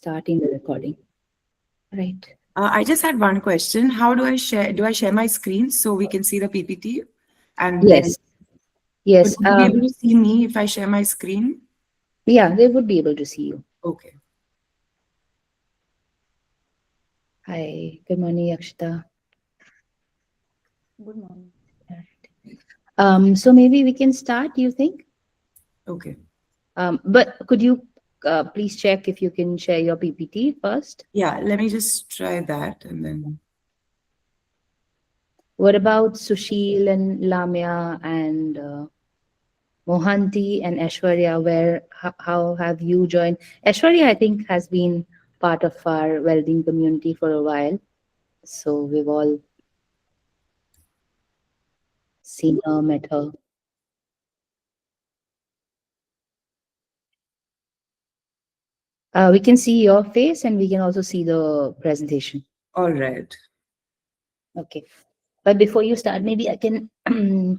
starting the recording. Right. I just had one question. How do I share? Do I share my screen so we can see the PPT? And then Yes. Yes. would you be able to see me if I share my screen? Yeah, they would be able to see you. Okay. Hi. Good morning, Yakshita. Good morning. So maybe we can start, you think? Okay. But could you please check if you can share your PPT first? Yeah, let me just try that and then. What about Sushil and Lamya and Mohanty and Aishwarya? How have you joined? Aishwarya, I think, has been part of our welding community for a while. So we've all seen her, met her. We can see your face and we can also see the presentation. All right. Okay. But before you start, maybe I can,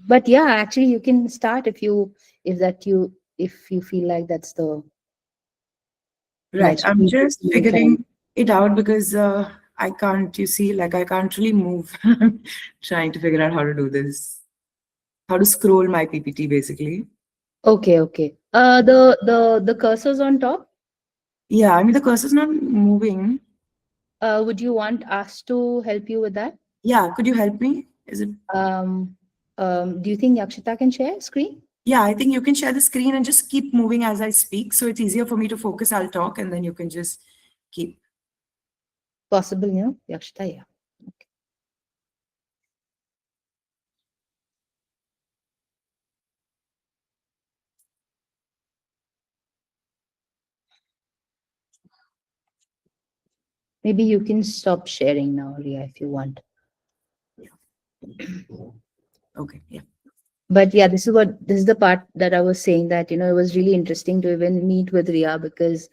but yeah, actually you can start if you feel like that's the Right. much I'm just easier time. figuring it out because I can't, you see, like I can't really move. Trying to figure out how to do this. How to scroll my PPT basically. Okay, okay. The cursors on top. Yeah, I mean the cursor's not moving. Would you want us to help you with that? Yeah, could you help me? Is it? Um, do you think Yakshita can share screen? Yeah, I think you can share the screen and just keep moving as I speak. So it's easier for me to focus. I'll talk and then you can just keep. Possible, Yakshita, yeah. Okay. Maybe you can stop sharing now, Rhea, if you want. Okay, yeah. But yeah, this is the part that I was saying that it was really interesting to even meet with Ria because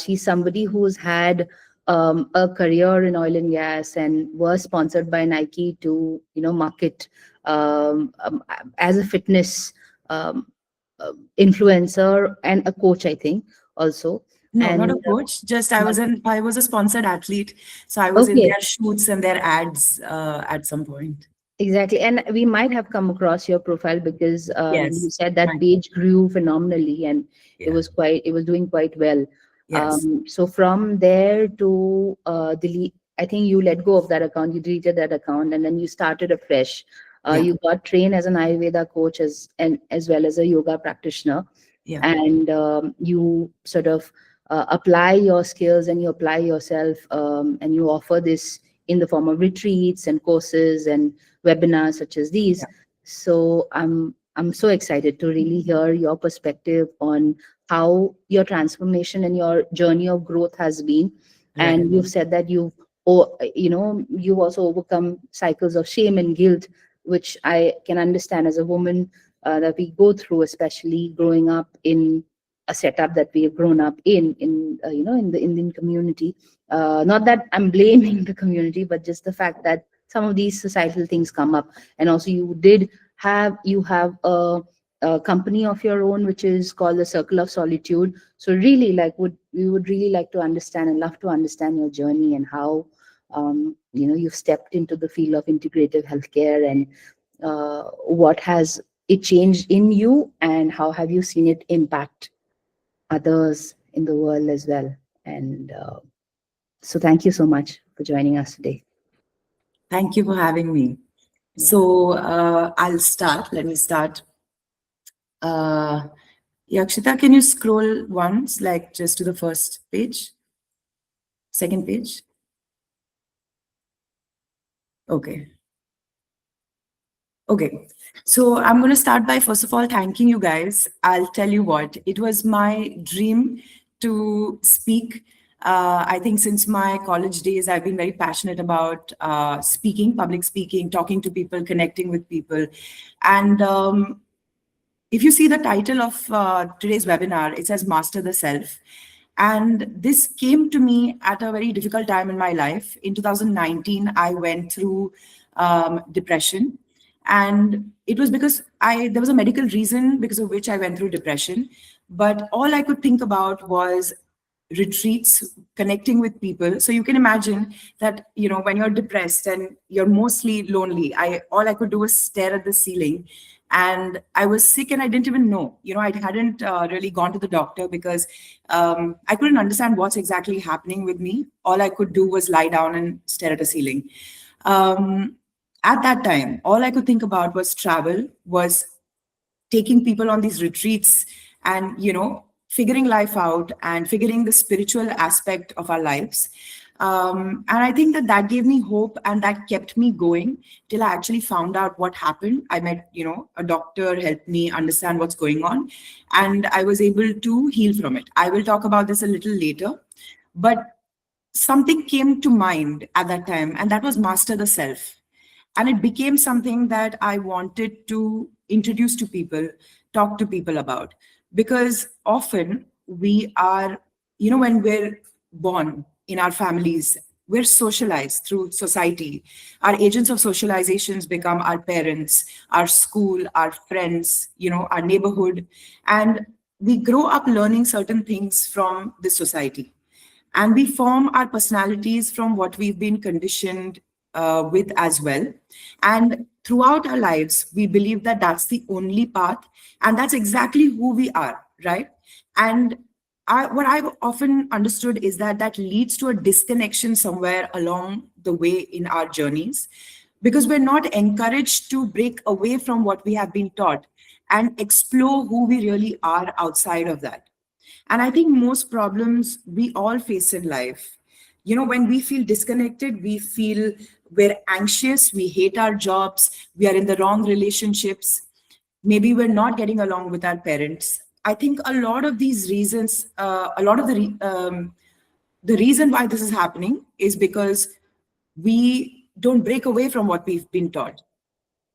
she's somebody who's had a career in oil and gas and was sponsored by Nike to market as a fitness um, influencer and a coach, I think, also. No, not And a coach. Just I was a sponsored athlete. So I was in okay. their shoots and their ads at some point. Exactly. And we might have come across your profile because you Yes. said that Right. page grew phenomenally and Yeah. it was doing quite well. Yes. So from there to delete, I think you let go of that account, you deleted that account and then you started afresh. Yeah. You got trained as an Ayurveda coach as well as a yoga practitioner. Yeah. And you sort of apply your skills and you apply yourself and you offer this in the form of retreats and courses and webinars such as these. Yeah. So I'm so excited to really hear your perspective on how your transformation and your journey of growth has been. Right. And you've said that you've also overcome cycles of shame and guilt, which I can understand as a woman that we go through, especially growing up in a setup that we have grown up in the Indian community. Not that I'm blaming the community, but just the fact that some of these societal things come up. And also you have a company of your own which is called the Circle of Solitude. So really, we would really like to understand and love to understand your journey and how you've stepped into the field of integrative healthcare and what has it changed in you and how have you seen it impact others in the world as well. And so thank you so much for joining us today. Thank you for having me. Yeah. So I'll start. Let me start. Uh, Yakshita, can you scroll once, like just to the first page? Second page? Okay. Okay. So I'm going to start by, first of all, thanking you guys. I'll tell you what, it was my dream to speak. I think since my college days, I've been very passionate about speaking, public speaking, talking to people, connecting with people. And if you see the title of today's webinar, it says Master the Self. And this came to me at a very difficult time in my life. In 2019, I went through depression. And it was because there was a medical reason because of which I went through depression. But all I could think about was retreats, connecting with people. So you can imagine that, when you're depressed and you're mostly lonely, I all I could do was stare at the ceiling. And I was sick and I didn't even know. I hadn't really gone to the doctor because I couldn't understand what's exactly happening with me. All I could do was lie down and stare at a ceiling. Um, at that time, all I could think about was travel, was taking people on these retreats, and figuring life out and figuring the spiritual aspect of our lives. And I think that that gave me hope, and that kept me going till I actually found out what happened. I met a doctor, helped me understand what's going on, and I was able to heal from it. I will talk about this a little later, but something came to mind at that time, and that was master the self. And it became something that I wanted to introduce to people, talk to people about. Because often we are, when we're born in our families, we're socialized through society. Our agents of socializations become our parents, our school, our friends, our neighborhood. And we grow up learning certain things from the society, and we form our personalities from what we've been conditioned with as well. And throughout our lives we believe that that's the only path, and that's exactly who we are, right? And what I've often understood is that that leads to a disconnection somewhere along the way in our journeys, because we're not encouraged to break away from what we have been taught and explore who we really are outside of that. And I think most problems we all face in life, when we feel disconnected, we feel we're anxious, we hate our jobs, we are in the wrong relationships, maybe we're not getting along with our parents. I think a lot of these reasons, a lot of the reason why this is happening is because we don't break away from what we've been taught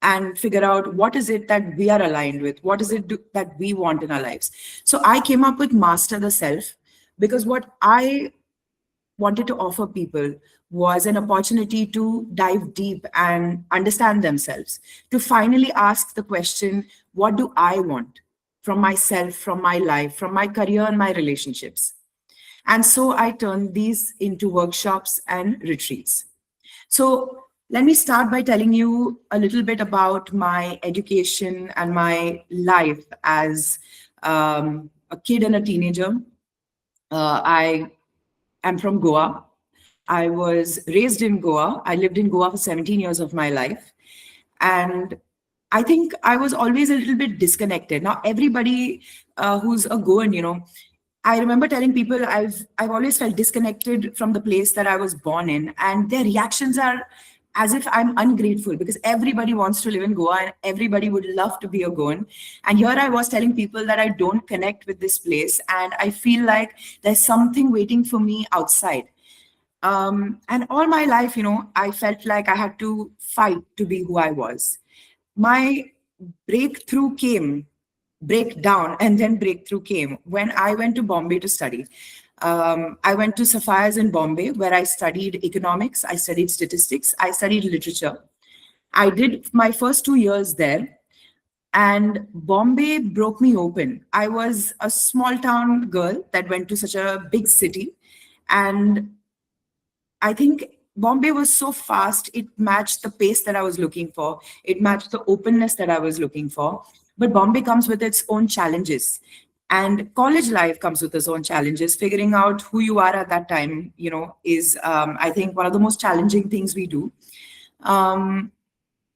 and figure out what is it that we are aligned with, what is it that we want in our lives. So I came up with master the self, because what I wanted to offer people was an opportunity to dive deep and understand themselves, to finally ask the question, what do I want from myself, from my life, from my career and my relationships? And so I turned these into workshops and retreats. So let me start by telling you a little bit about my education and my life as a kid and a teenager. I am from Goa. I was raised in Goa. I lived in Goa for 17 years of my life. And I think I was always a little bit disconnected. Now, everybody who's a Goan, I remember telling people I've always felt disconnected from the place that I was born in, and their reactions are as if I'm ungrateful, because everybody wants to live in Goa and everybody would love to be a Goan. And here I was telling people that I don't connect with this place, and I feel like there's something waiting for me outside. And all my life, I felt like I had to fight to be who I was. My breakthrough came, breakdown, and then breakthrough came when I went to Bombay to study. I went to Sapphires in Bombay, where I studied economics, I studied statistics, I studied literature. I did my first 2 years there, and Bombay broke me open. I was a small town girl that went to such a big city, and I think Bombay was so fast, it matched the pace that I was looking for. It matched the openness that I was looking for. But Bombay comes with its own challenges. And college life comes with its own challenges. Figuring out who you are at that time, is, I think, one of the most challenging things we do. Um,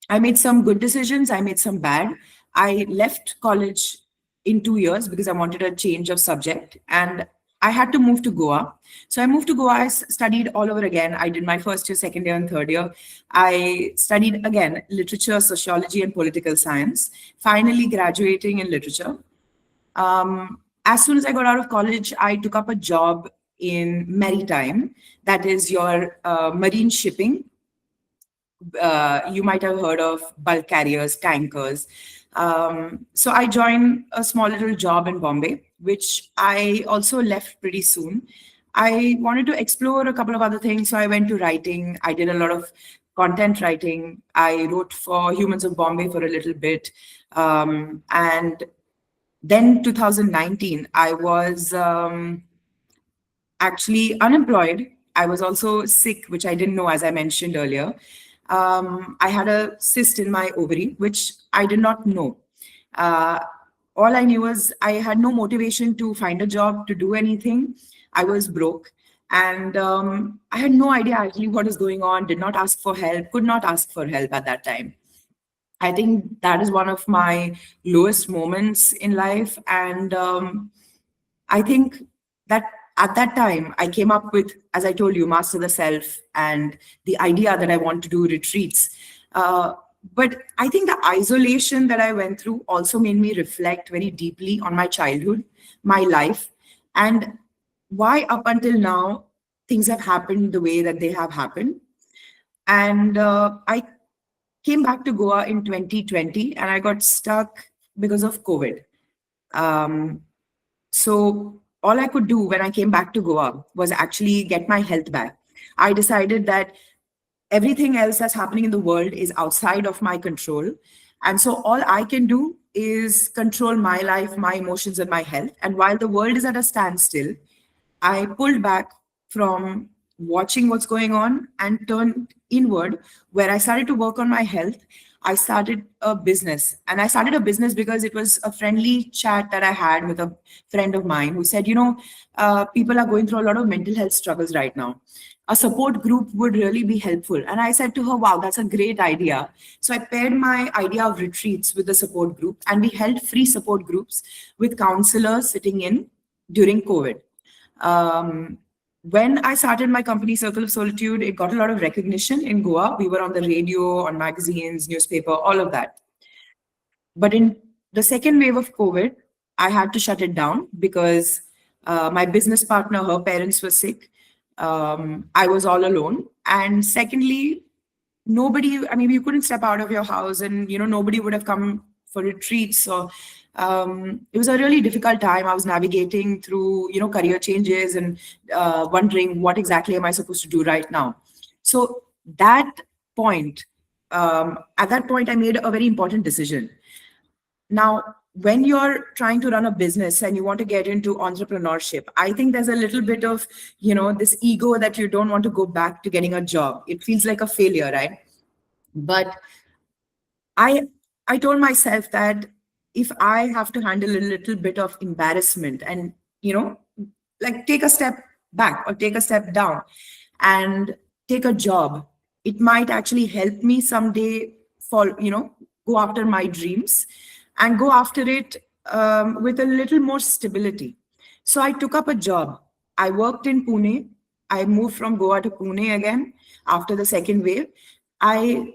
I made some good decisions, I made some bad. I left college in 2 years because I wanted a change of subject, and I had to move to Goa. So I moved to Goa, studied all over again. I did my first year, second year, and third year. I studied again literature, sociology, and political science, finally graduating in literature. As soon as I got out of college, I took up a job in maritime, that is your marine shipping. You might have heard of bulk carriers, tankers. So I joined a small little job in Bombay, which I also left pretty soon. I wanted to explore a couple of other things, so I went to writing. I did a lot of content writing. I wrote for Humans of Bombay for a little bit. And then 2019, I was actually unemployed. I was also sick, which I didn't know, as I mentioned earlier. I had a cyst in my ovary, which I did not know. Uh, all I knew was I had no motivation to find a job, to do anything. I was broke. And I had no idea actually what is going on, did not ask for help, could not ask for help at that time. I think that is one of my lowest moments in life. And I think that at that time, I came up with, as I told you, Master the Self and the idea that I want to do retreats. Uh, but I think the isolation that I went through also made me reflect very deeply on my childhood, my life, and why up until now things have happened the way that they have happened. And I came back to Goa in 2020 and I got stuck because of COVID. Um, so all I could do when I came back to Goa was actually get my health back. I decided that everything else that's happening in the world is outside of my control. And so all I can do is control my life, my emotions, and my health. And while the world is at a standstill, I pulled back from watching what's going on and turned inward, where I started to work on my health. I started a business. And I started a business because it was a friendly chat that I had with a friend of mine who said, people are going through a lot of mental health struggles right now. A support group would really be helpful. And I said to her, wow, that's a great idea. So I paired my idea of retreats with the support group, and we held free support groups with counselors sitting in during COVID. Um, when I started my company, Circle of Solitude, it got a lot of recognition in Goa. We were on the radio, on magazines, newspaper, all of that. But in the second wave of COVID, I had to shut it down because my business partner, her parents were sick. I was all alone. And secondly, nobody, I mean, you couldn't step out of your house and, nobody would have come for retreats. So it was a really difficult time. I was navigating through, career changes and wondering what exactly am I supposed to do right now. So that point, at that point, I made a very important decision. Now, when you're trying to run a business and you want to get into entrepreneurship, I think there's a little bit of, this ego that you don't want to go back to getting a job. It feels like a failure, right? But I I told myself that if I have to handle a little bit of embarrassment and, like take a step back or take a step down and take a job, it might actually help me someday for, go after my dreams and go after it with a little more stability. So I took up a job. I worked in Pune. I moved from Goa to Pune again after the second wave. I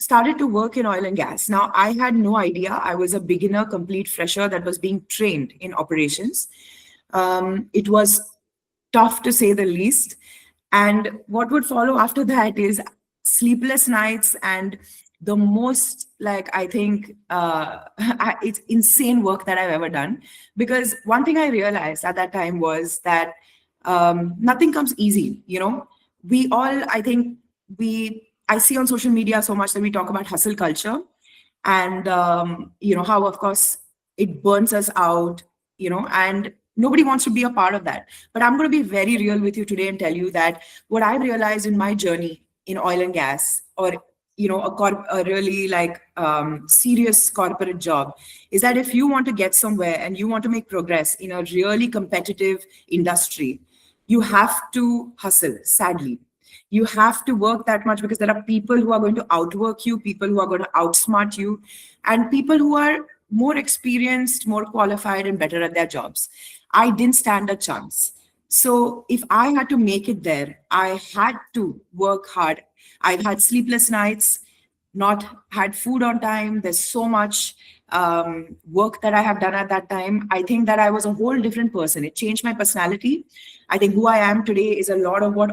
started to work in oil and gas. Now, I had no idea. I was a beginner, complete fresher that was being trained in operations. It was tough to say the least. And what would follow after that is sleepless nights and the most, like, I think it's insane work that I've ever done. Because one thing I realized at that time was that nothing comes easy. We all, I think, I see on social media so much that we talk about hustle culture and, how, of course, it burns us out, and nobody wants to be a part of that. But I'm going to be very real with you today and tell you that what I've realized in my journey in oil and gas, or, a really like serious corporate job, is that if you want to get somewhere and you want to make progress in a really competitive industry, you have to hustle, sadly. You have to work that much because there are people who are going to outwork you, people who are going to outsmart you, and people who are more experienced, more qualified, and better at their jobs. I didn't stand a chance. So if I had to make it there, I had to work hard. I've had sleepless nights, not had food on time. There's so much work that I have done at that time. I think that I was a whole different person. It changed my personality. I think who I am today is a lot of what,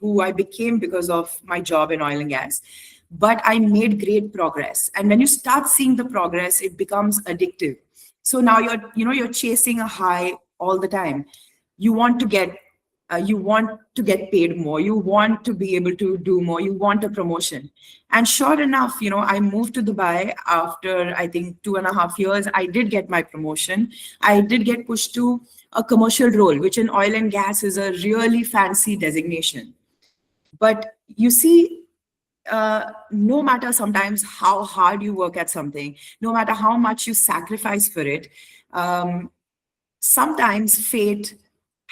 who I became because of my job in oil and gas. But I made great progress. And when you start seeing the progress, it becomes addictive. So now you're chasing a high all the time. You want to get paid more. You want to be able to do more. You want a promotion. And sure enough, I moved to Dubai after, I think, 2.5 years. I did get my promotion. I did get pushed to a commercial role, which in oil and gas is a really fancy designation. But you see, no matter sometimes how hard you work at something, no matter how much you sacrifice for it, um, sometimes fate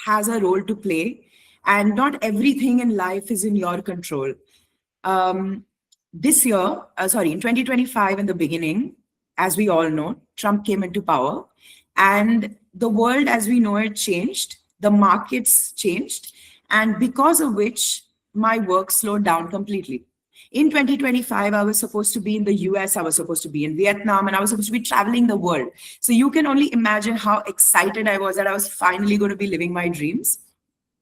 has a role to play, and not everything in life is in your control. Um, this year, in 2025, in the beginning, as we all know, Trump came into power, and the world as we know it changed, the markets changed, and because of which my work slowed down completely. In 2025, I was supposed to be in the US, I was supposed to be in Vietnam, and I was supposed to be traveling the world. So you can only imagine how excited I was that I was finally going to be living my dreams.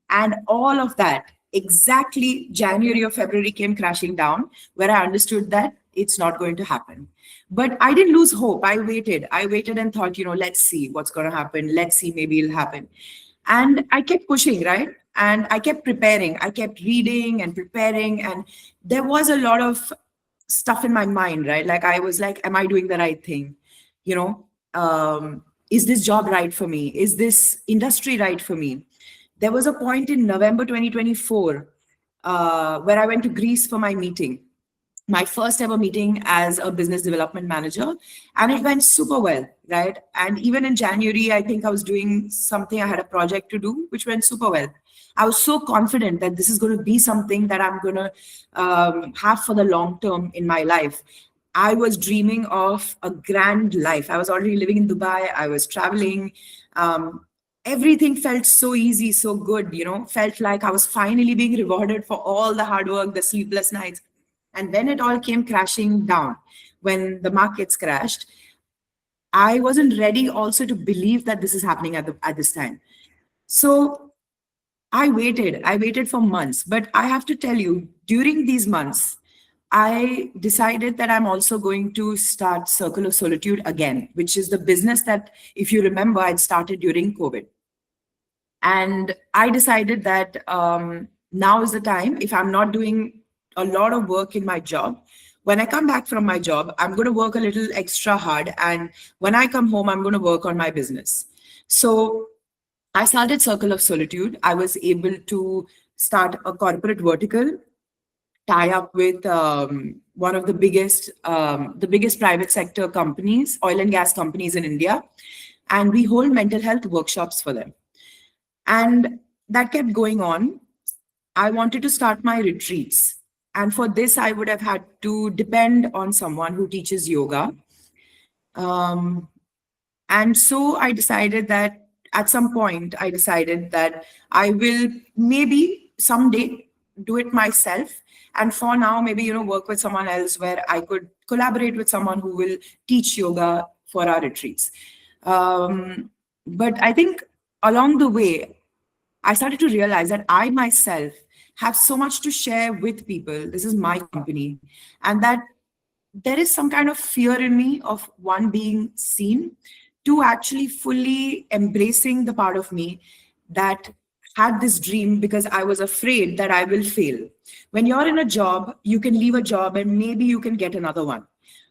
And all of that, exactly January or February came crashing down, where I understood that it's not going to happen. But I didn't lose hope. I waited. I waited and thought, let's see what's going to happen. Let's see, maybe it'll happen. And I kept pushing, right? And I kept preparing. I kept reading and preparing. And there was a lot of stuff in my mind, right? Like I was like, am I doing the right thing? You know, is this job right for me? Is this industry right for me? There was a point in November 2024 where I went to Greece for my meeting, my first ever meeting as a business development manager, and it went super well, right? And even in January, I think I was doing something, I had a project to do, which went super well. I was so confident that this is going to be something that I'm going to have for the long term in my life. I was dreaming of a grand life. I was already living in Dubai. I was traveling. Um, Everything felt so easy, so good, felt like I was finally being rewarded for all the hard work, the sleepless nights. And when it all came crashing down, when the markets crashed, I wasn't ready also to believe that this is happening at this time. So I waited. I waited for months. But I have to tell you, during these months, I decided that I'm also going to start Circle of Solitude again, which is the business that, if you remember, I'd started during COVID. And I decided that now is the time. If I'm not doing a lot of work in my job, when I come back from my job, I'm going to work a little extra hard. And when I come home, I'm going to work on my business. So I started Circle of Solitude. I was able to start a corporate vertical, tie up with one of the biggest private sector companies, oil and gas companies in India, and we hold mental health workshops for them. And that kept going on. I wanted to start my retreats, and for this, I would have had to depend on someone who teaches yoga. Um, and so I decided that at some point, I decided that I will maybe someday do it myself. And for now, maybe, work with someone else where I could collaborate with someone who will teach yoga for our retreats. But I think along the way, I started to realize that I myself have so much to share with people. This is my company. And that there is some kind of fear in me of one being seen, to actually fully embracing the part of me that had this dream because I was afraid that I will fail. When you're in a job, you can leave a job and maybe you can get another one.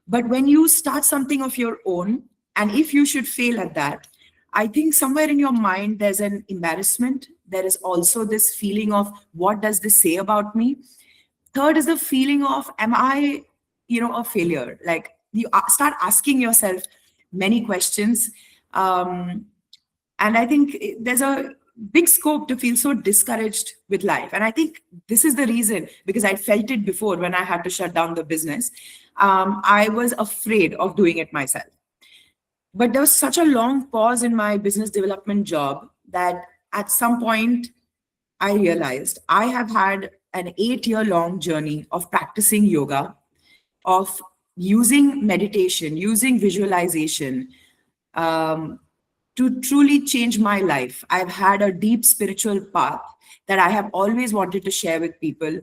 But when you start something of your own, and if you should fail at that, I think somewhere in your mind, there's an embarrassment. There is also this feeling of, what does this say about me? Third is the feeling of, am I, a failure? Like you start asking yourself many questions. And I think there's a big scope to feel so discouraged with life. And I think this is the reason, because I felt it before when I had to shut down the business. I was afraid of doing it myself. But there was such a long pause in my business development job that at some point I realized I have had an 8-year long journey of practicing yoga, of using meditation, using visualization, um, to truly change my life. I've had a deep spiritual path that I have always wanted to share with people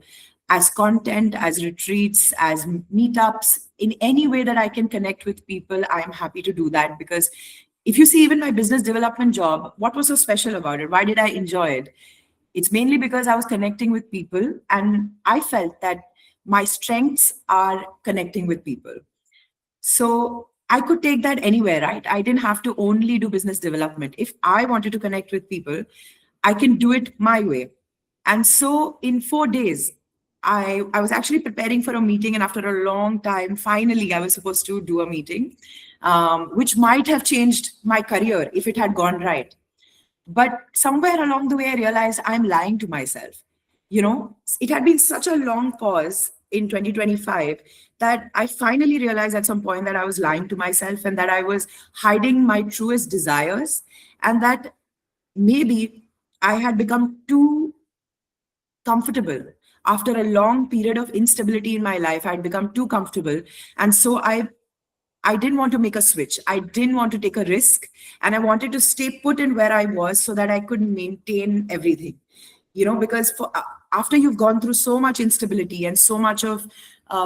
as content, as retreats, as meetups, in any way that I can connect with people. I'm happy to do that, because if you see even my business development job, what was so special about it? Why did I enjoy it? It's mainly because I was connecting with people, and I felt that my strengths are connecting with people. So I could take that anywhere, right? I didn't have to only do business development. If I wanted to connect with people, I can do it my way. And so in 4 days, I was actually preparing for a meeting, and after a long time, finally, I was supposed to do a meeting, which might have changed my career if it had gone right. But somewhere along the way, I realized I'm lying to myself. It had been such a long pause in 2025 that I finally realized at some point that I was lying to myself and that I was hiding my truest desires, and that maybe I had become too comfortable. After a long period of instability in my life, I'd become too comfortable. And so I didn't want to make a switch. I didn't want to take a risk. And I wanted to stay put in where I was so that I could maintain everything. Because after you've gone through so much instability and so much of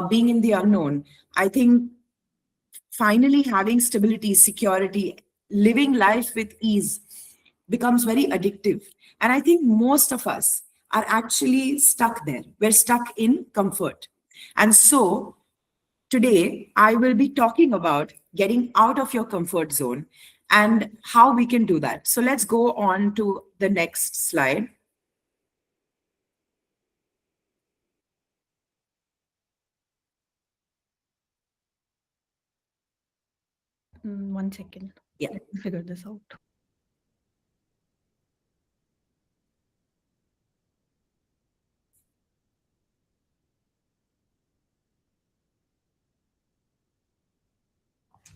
being in the unknown, I think finally having stability, security, living life with ease becomes very addictive. And I think most of us are actually stuck there. We're stuck in comfort. And so today, I will be talking about getting out of your comfort zone and how we can do that. So let's go on to the next slide. One second. Yeah. Let me figure this out.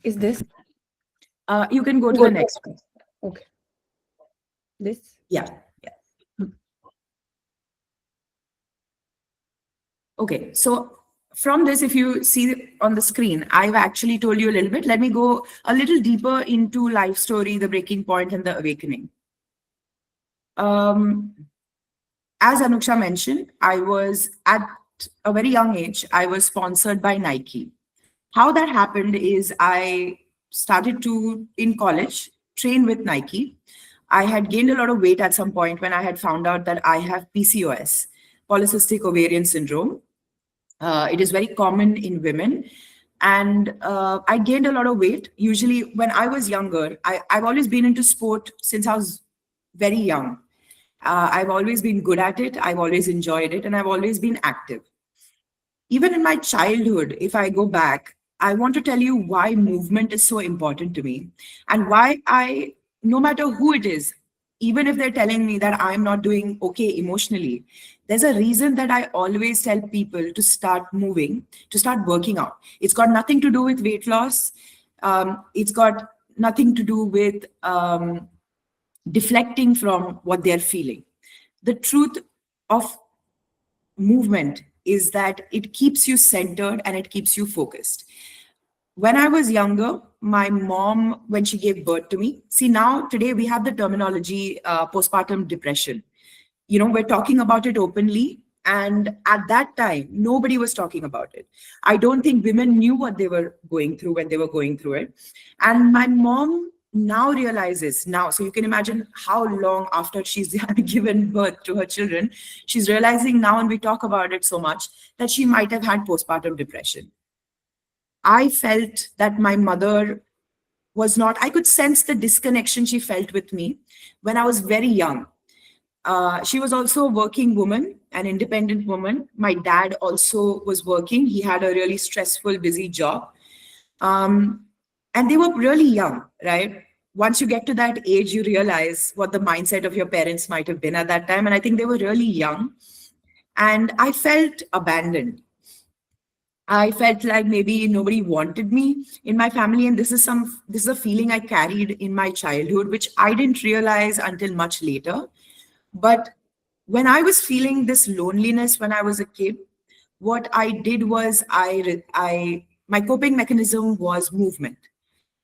Is this You can go to the Good. next one. okay? This? Yeah. Yeah. Okay. So from this, if you see on the screen, I've actually told you a little bit. Let me go a little deeper into life story, the breaking point, and the awakening. Um, as Anuksha mentioned, I was at a very young age, I was sponsored by Nike. How that happened is I started to, in college, train with Nike. I had gained a lot of weight at some point when I had found out that I have PCOS, polycystic ovarian syndrome. It is very common in women. And I gained a lot of weight. Usually, when I was younger, I've always been into sport since I was very young. I've always been good at it. I've always enjoyed it, and I've always been active. Even in my childhood, if I go back, I want to tell you why movement is so important to me and why no matter who it is, even if they're telling me that I'm not doing okay emotionally, there's a reason that I always tell people to start moving, to start working out. It's got nothing to do with weight loss. It's got nothing to do with deflecting from what they're feeling. The truth of movement is that it keeps you centered and it keeps you focused. When I was younger, my mom, when she gave birth to me, see now today we have the terminology postpartum depression. We're talking about it openly. And at that time, nobody was talking about it. I don't think women knew what they were going through when they were going through it. And my mom now realizes now, so you can imagine how long after she's given birth to her children, she's realizing now, and we talk about it so much, that she might have had postpartum depression. I felt that my mother was not, I could sense the disconnection she felt with me when I was very young. She was also a working woman, an independent woman. My dad also was working. He had a really stressful, busy job. And they were really young, right? Once you get to that age, you realize what the mindset of your parents might have been at that time. And I think they were really young. And I felt abandoned. I felt like maybe nobody wanted me in my family. And this is a feeling I carried in my childhood, which I didn't realize until much later. But when I was feeling this loneliness when I was a kid, what I did was my coping mechanism was movement.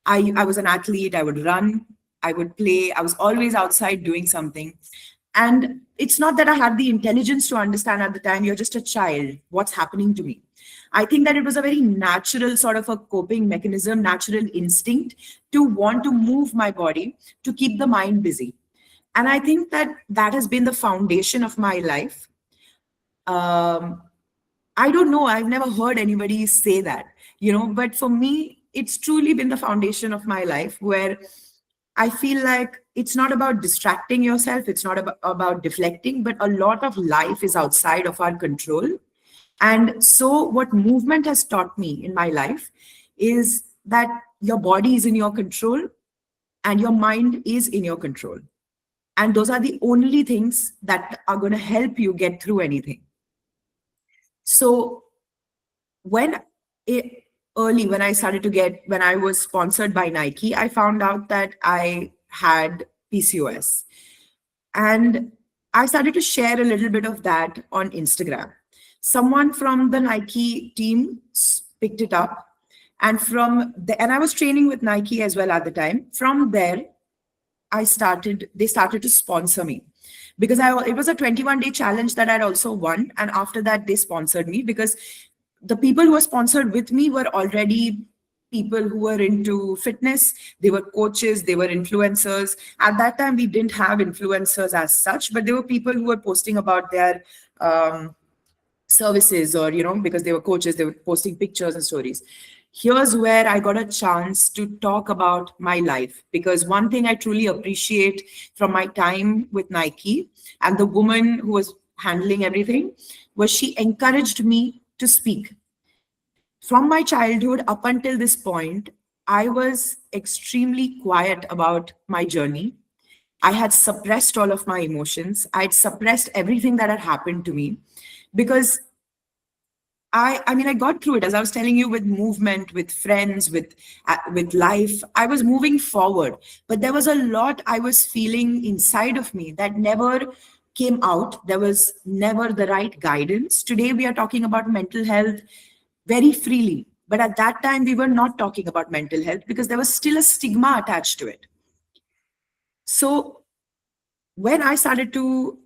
I was an athlete. I would run, I would play. I was always outside doing something. And it's not that I had the intelligence to understand at the time, you're just a child, what's happening to me. I think that it was a very natural sort of a coping mechanism, natural instinct to want to move my body to keep the mind busy. And I think that that has been the foundation of my life. I don't know, I've never heard anybody say that, but for me, it's truly been the foundation of my life, where I feel like it's not about distracting yourself, it's not about deflecting, but a lot of life is outside of our control. And so, what movement has taught me in my life is that your body is in your control and your mind is in your control. And those are the only things that are going to help you get through anything. So, when it, early when I started to get, when I was sponsored by Nike, I found out that I had PCOS. And I started to share a little bit of that on Instagram. Someone from the Nike team picked it up. And I was training with Nike as well at the time. From there, they started to sponsor me because it was a 21-day challenge that I'd also won. And after that, they sponsored me because the people who were sponsored with me were already people who were into fitness. They were coaches, they were influencers. At that time, we didn't have influencers as such, but there were people who were posting about their services, or, because they were coaches, they were posting pictures and stories. Here's where I got a chance to talk about my life, because one thing I truly appreciate from my time with Nike and the woman who was handling everything was she encouraged me to speak. From my childhood up until this point, I was extremely quiet about my journey. I had suppressed all of my emotions. I'd suppressed everything that had happened to me because I got through it, as I was telling you, with movement, with friends, with life. I was moving forward, but there was a lot I was feeling inside of me that never came out. There was never the right guidance. Today we are talking about mental health very freely, but at that time we were not talking about mental health because there was still a stigma attached to it. So when I started to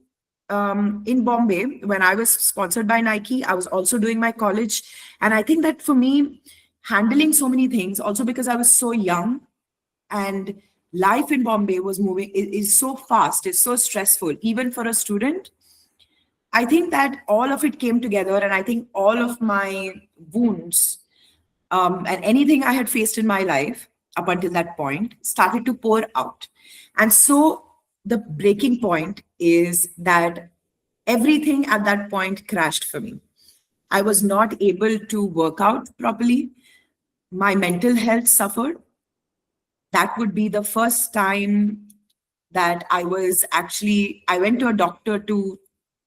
in Bombay, when I was sponsored by Nike, I was also doing my college. And I think that for me, handling so many things, also because I was so young and life in Bombay was moving, is so fast, it's so stressful, even for a student. I think that all of it came together, and I think all of my wounds and anything I had faced in my life up until that point started to pour out. And so the breaking point is that everything at that point crashed for me. I was not able to work out properly. My mental health suffered. That would be the first time that I went to a doctor to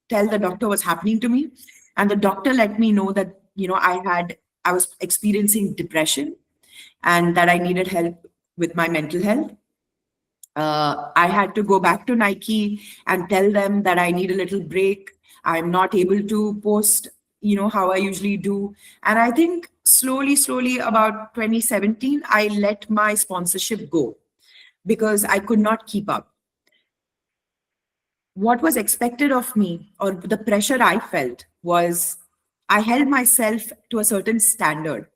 tell the doctor what's happening to me. And the doctor let me know that, I was experiencing depression and that I needed help with my mental health. I had to go back to Nike and tell them that I need a little break. I'm not able to post, how I usually do. And I think slowly, about 2017, I let my sponsorship go because I could not keep up. What was expected of me, or the pressure I felt, was I held myself to a certain standard,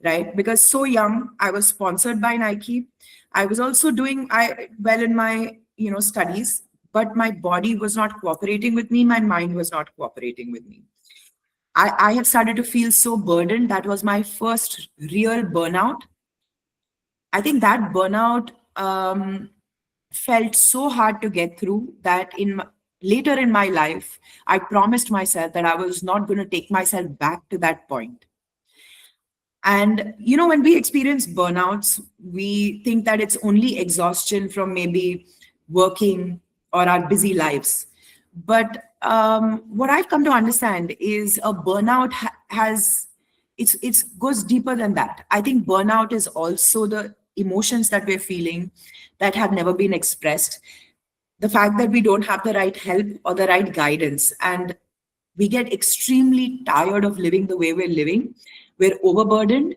right? Because so young, I was sponsored by Nike. I was also doing well in my studies, but my body was not cooperating with me. My mind was not cooperating with me. I had started to feel so burdened. That was my first real burnout. I think that burnout felt so hard to get through that later in my life, I promised myself that I was not going to take myself back to that point. And, when we experience burnouts, we think that it's only exhaustion from maybe working or our busy lives. But what I've come to understand is a burnout it's goes deeper than that. I think burnout is also the emotions that we're feeling that have never been expressed. The fact that we don't have the right help or the right guidance, and we get extremely tired of living the way we're living. We're overburdened,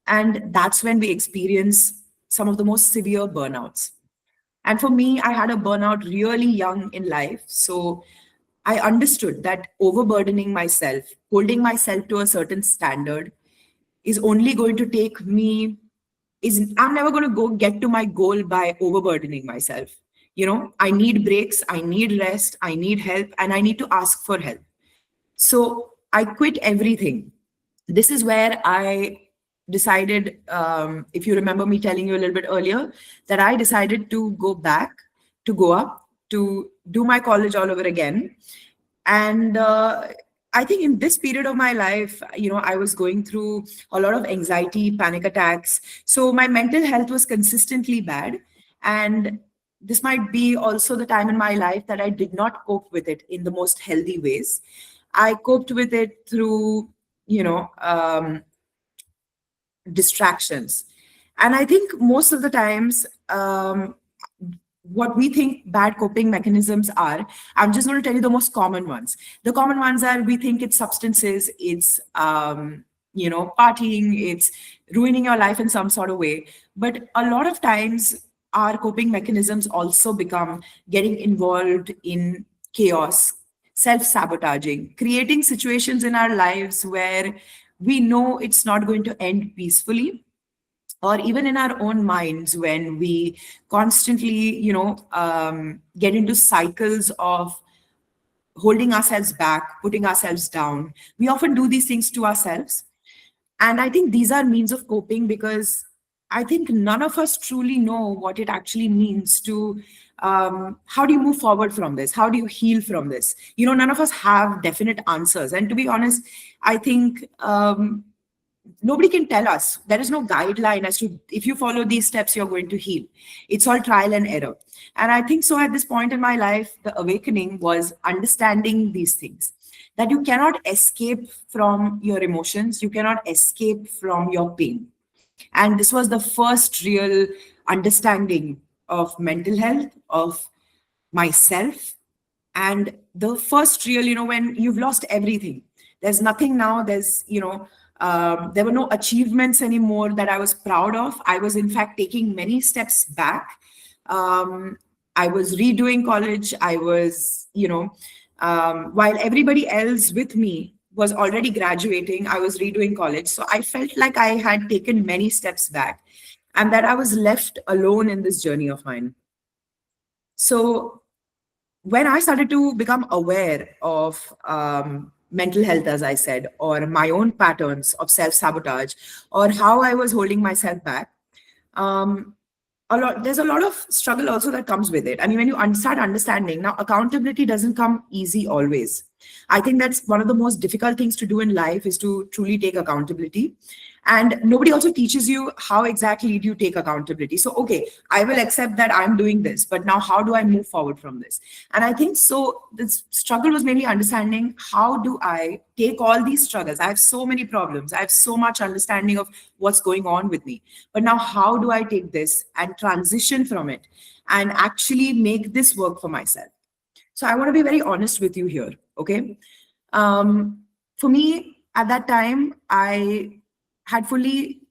and that's when we experience some of the most severe burnouts. And for me, I had a burnout really young in life. So I understood that overburdening myself, holding myself to a certain standard, is only going to take me, I'm never going to go get to my goal by overburdening myself. I need breaks, I need rest, I need help, and I need to ask for help. So I quit everything. This is where I decided, if you remember me telling you a little bit earlier, that I decided to go back to Goa to do my college all over again. And I think in this period of my life, I was going through a lot of anxiety, panic attacks. So my mental health was consistently bad. And this might be also the time in my life that I did not cope with it in the most healthy ways. I coped with it through, you know, distractions. And I think most of the times, what we think bad coping mechanisms are, I'm just going to tell you the most common ones. The common ones are, we think it's substances, it's partying, it's ruining your life in some sort of way. But a lot of times our coping mechanisms also become getting involved in chaos, self-sabotaging, creating situations in our lives where we know it's not going to end peacefully, or even in our own minds when we constantly get into cycles of holding ourselves back, putting ourselves down. We often do these things to ourselves, and I think these are means of coping, because I think none of us truly know what it actually means to, how do you move forward from this, how do you heal from this. None of us have definite answers, and to be honest, I think nobody can tell us. There is no guideline as to, if you follow these steps you're going to heal. It's all trial and error. And I think so at this point in my life, the awakening was understanding these things, that you cannot escape from your emotions, you cannot escape from your pain. And this was the first real understanding of mental health, of myself, and the first real, when you've lost everything, there's nothing now, there were no achievements anymore that I was proud of. I was in fact taking many steps back. I was redoing college. I was, while everybody else with me was already graduating, I was redoing college. So I felt like I had taken many steps back and that I was left alone in this journey of mine. So when I started to become aware of mental health, as I said, or my own patterns of self sabotage, or how I was holding myself back, um, there's a lot of struggle also that comes with it. I mean, when you start understanding, now accountability doesn't come easy always. I think that's one of the most difficult things to do in life, is to truly take accountability. And nobody also teaches you how exactly do you take accountability. So, okay, I will accept that I'm doing this, but now how do I move forward from this? And I think so this struggle was mainly understanding, how do I take all these struggles? I have so many problems. I have so much understanding of what's going on with me. But now how do I take this and transition from it and actually make this work for myself? So I want to be very honest with you here, okay? For me, at that time, I had fully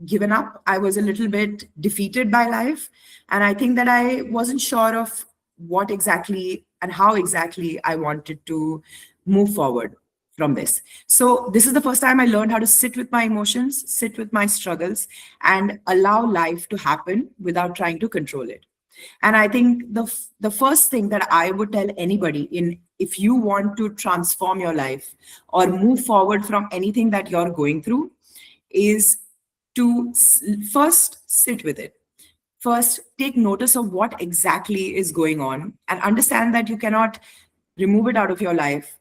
given up. I was a little bit defeated by life. And I think that I wasn't sure of what exactly and how exactly I wanted to move forward from this. So this is the first time I learned how to sit with my emotions, sit with my struggles, and allow life to happen without trying to control it. And I think the first thing that I would tell anybody, in if you want to transform your life or move forward from anything that you're going through, is to first sit with it. First, take notice of what exactly is going on and understand that you cannot remove it out of your life.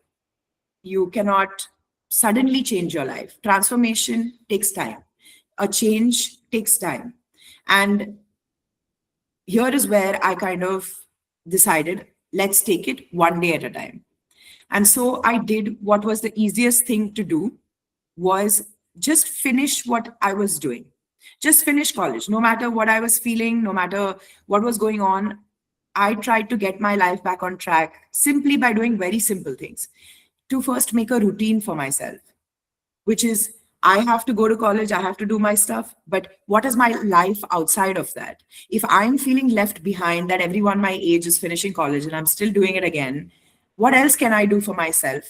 You cannot suddenly change your life. Transformation takes time. A change takes time. And here is where I kind of decided, let's take it one day at a time. And so I did what was the easiest thing to do, was just finish what I was doing. Just finish college. No matter what I was feeling, no matter what was going on, I tried to get my life back on track simply by doing very simple things. To first make a routine for myself, which is, I have to go to college, I have to do my stuff, but what is my life outside of that? If I'm feeling left behind, that everyone my age is finishing college and I'm still doing it again, what else can I do for myself?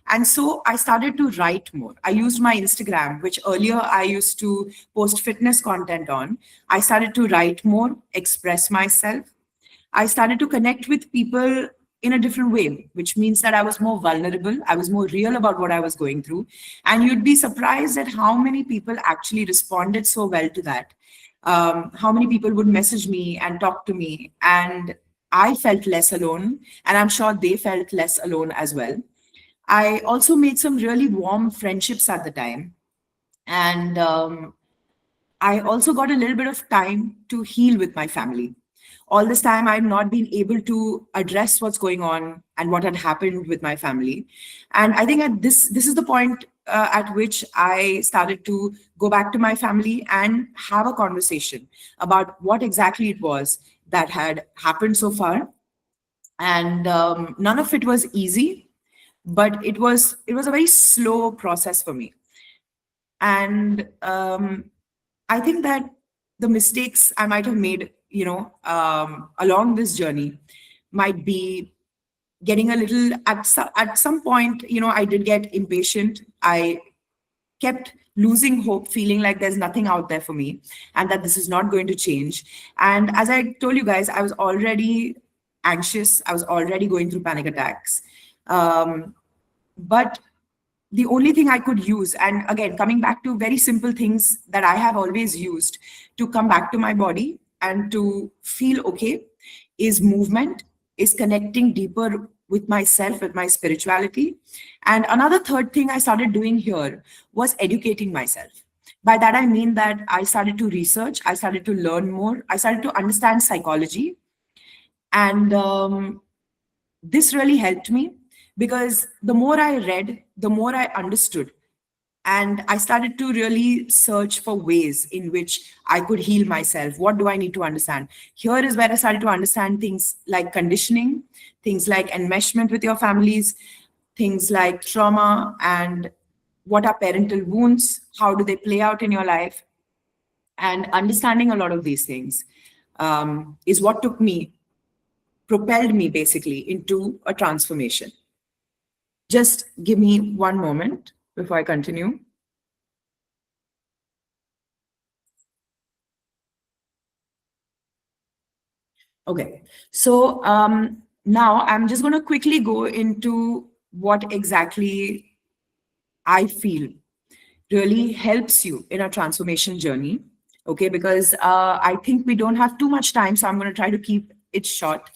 And so I started to write more. I used my Instagram, which earlier I used to post fitness content on. I started to write more, express myself. I started to connect with people in a different way, which means that I was more vulnerable. I was more real about what I was going through. And you'd be surprised at how many people actually responded so well to that. How many people would message me and talk to me. And I felt less alone. And I'm sure they felt less alone as well. I also made some really warm friendships at the time. And I also got a little bit of time to heal with my family. All this time, I've not been able to address what's going on and what had happened with my family. And I think at this is the point at which I started to go back to my family and have a conversation about what exactly it was that had happened so far. And none of it was easy, but it was a very slow process for me. And I think that the mistakes I might have made, along this journey might be getting a little, at some point, I did get impatient. I kept losing hope, feeling like there's nothing out there for me and that this is not going to change. And as I told you guys, I was already anxious. I was already going through panic attacks. But the only thing I could use, and again, coming back to very simple things that I have always used to come back to my body and to feel okay, is movement, is connecting deeper with myself, with my spirituality. And another third thing I started doing here was educating myself. By that, I mean that I started to research, I started to learn more, I started to understand psychology. And this really helped me because the more I read, the more I understood. And I started to really search for ways in which I could heal myself. What do I need to understand? Here is where I started to understand things like conditioning, things like enmeshment with your families, things like trauma, and what are parental wounds, how do they play out in your life. And understanding a lot of these things is what propelled me basically into a transformation. Just give me one moment before I continue. Okay, so now I'm just going to quickly go into what exactly I feel really helps you in a transformation journey. Okay, because I think we don't have too much time, so I'm going to try to keep it short.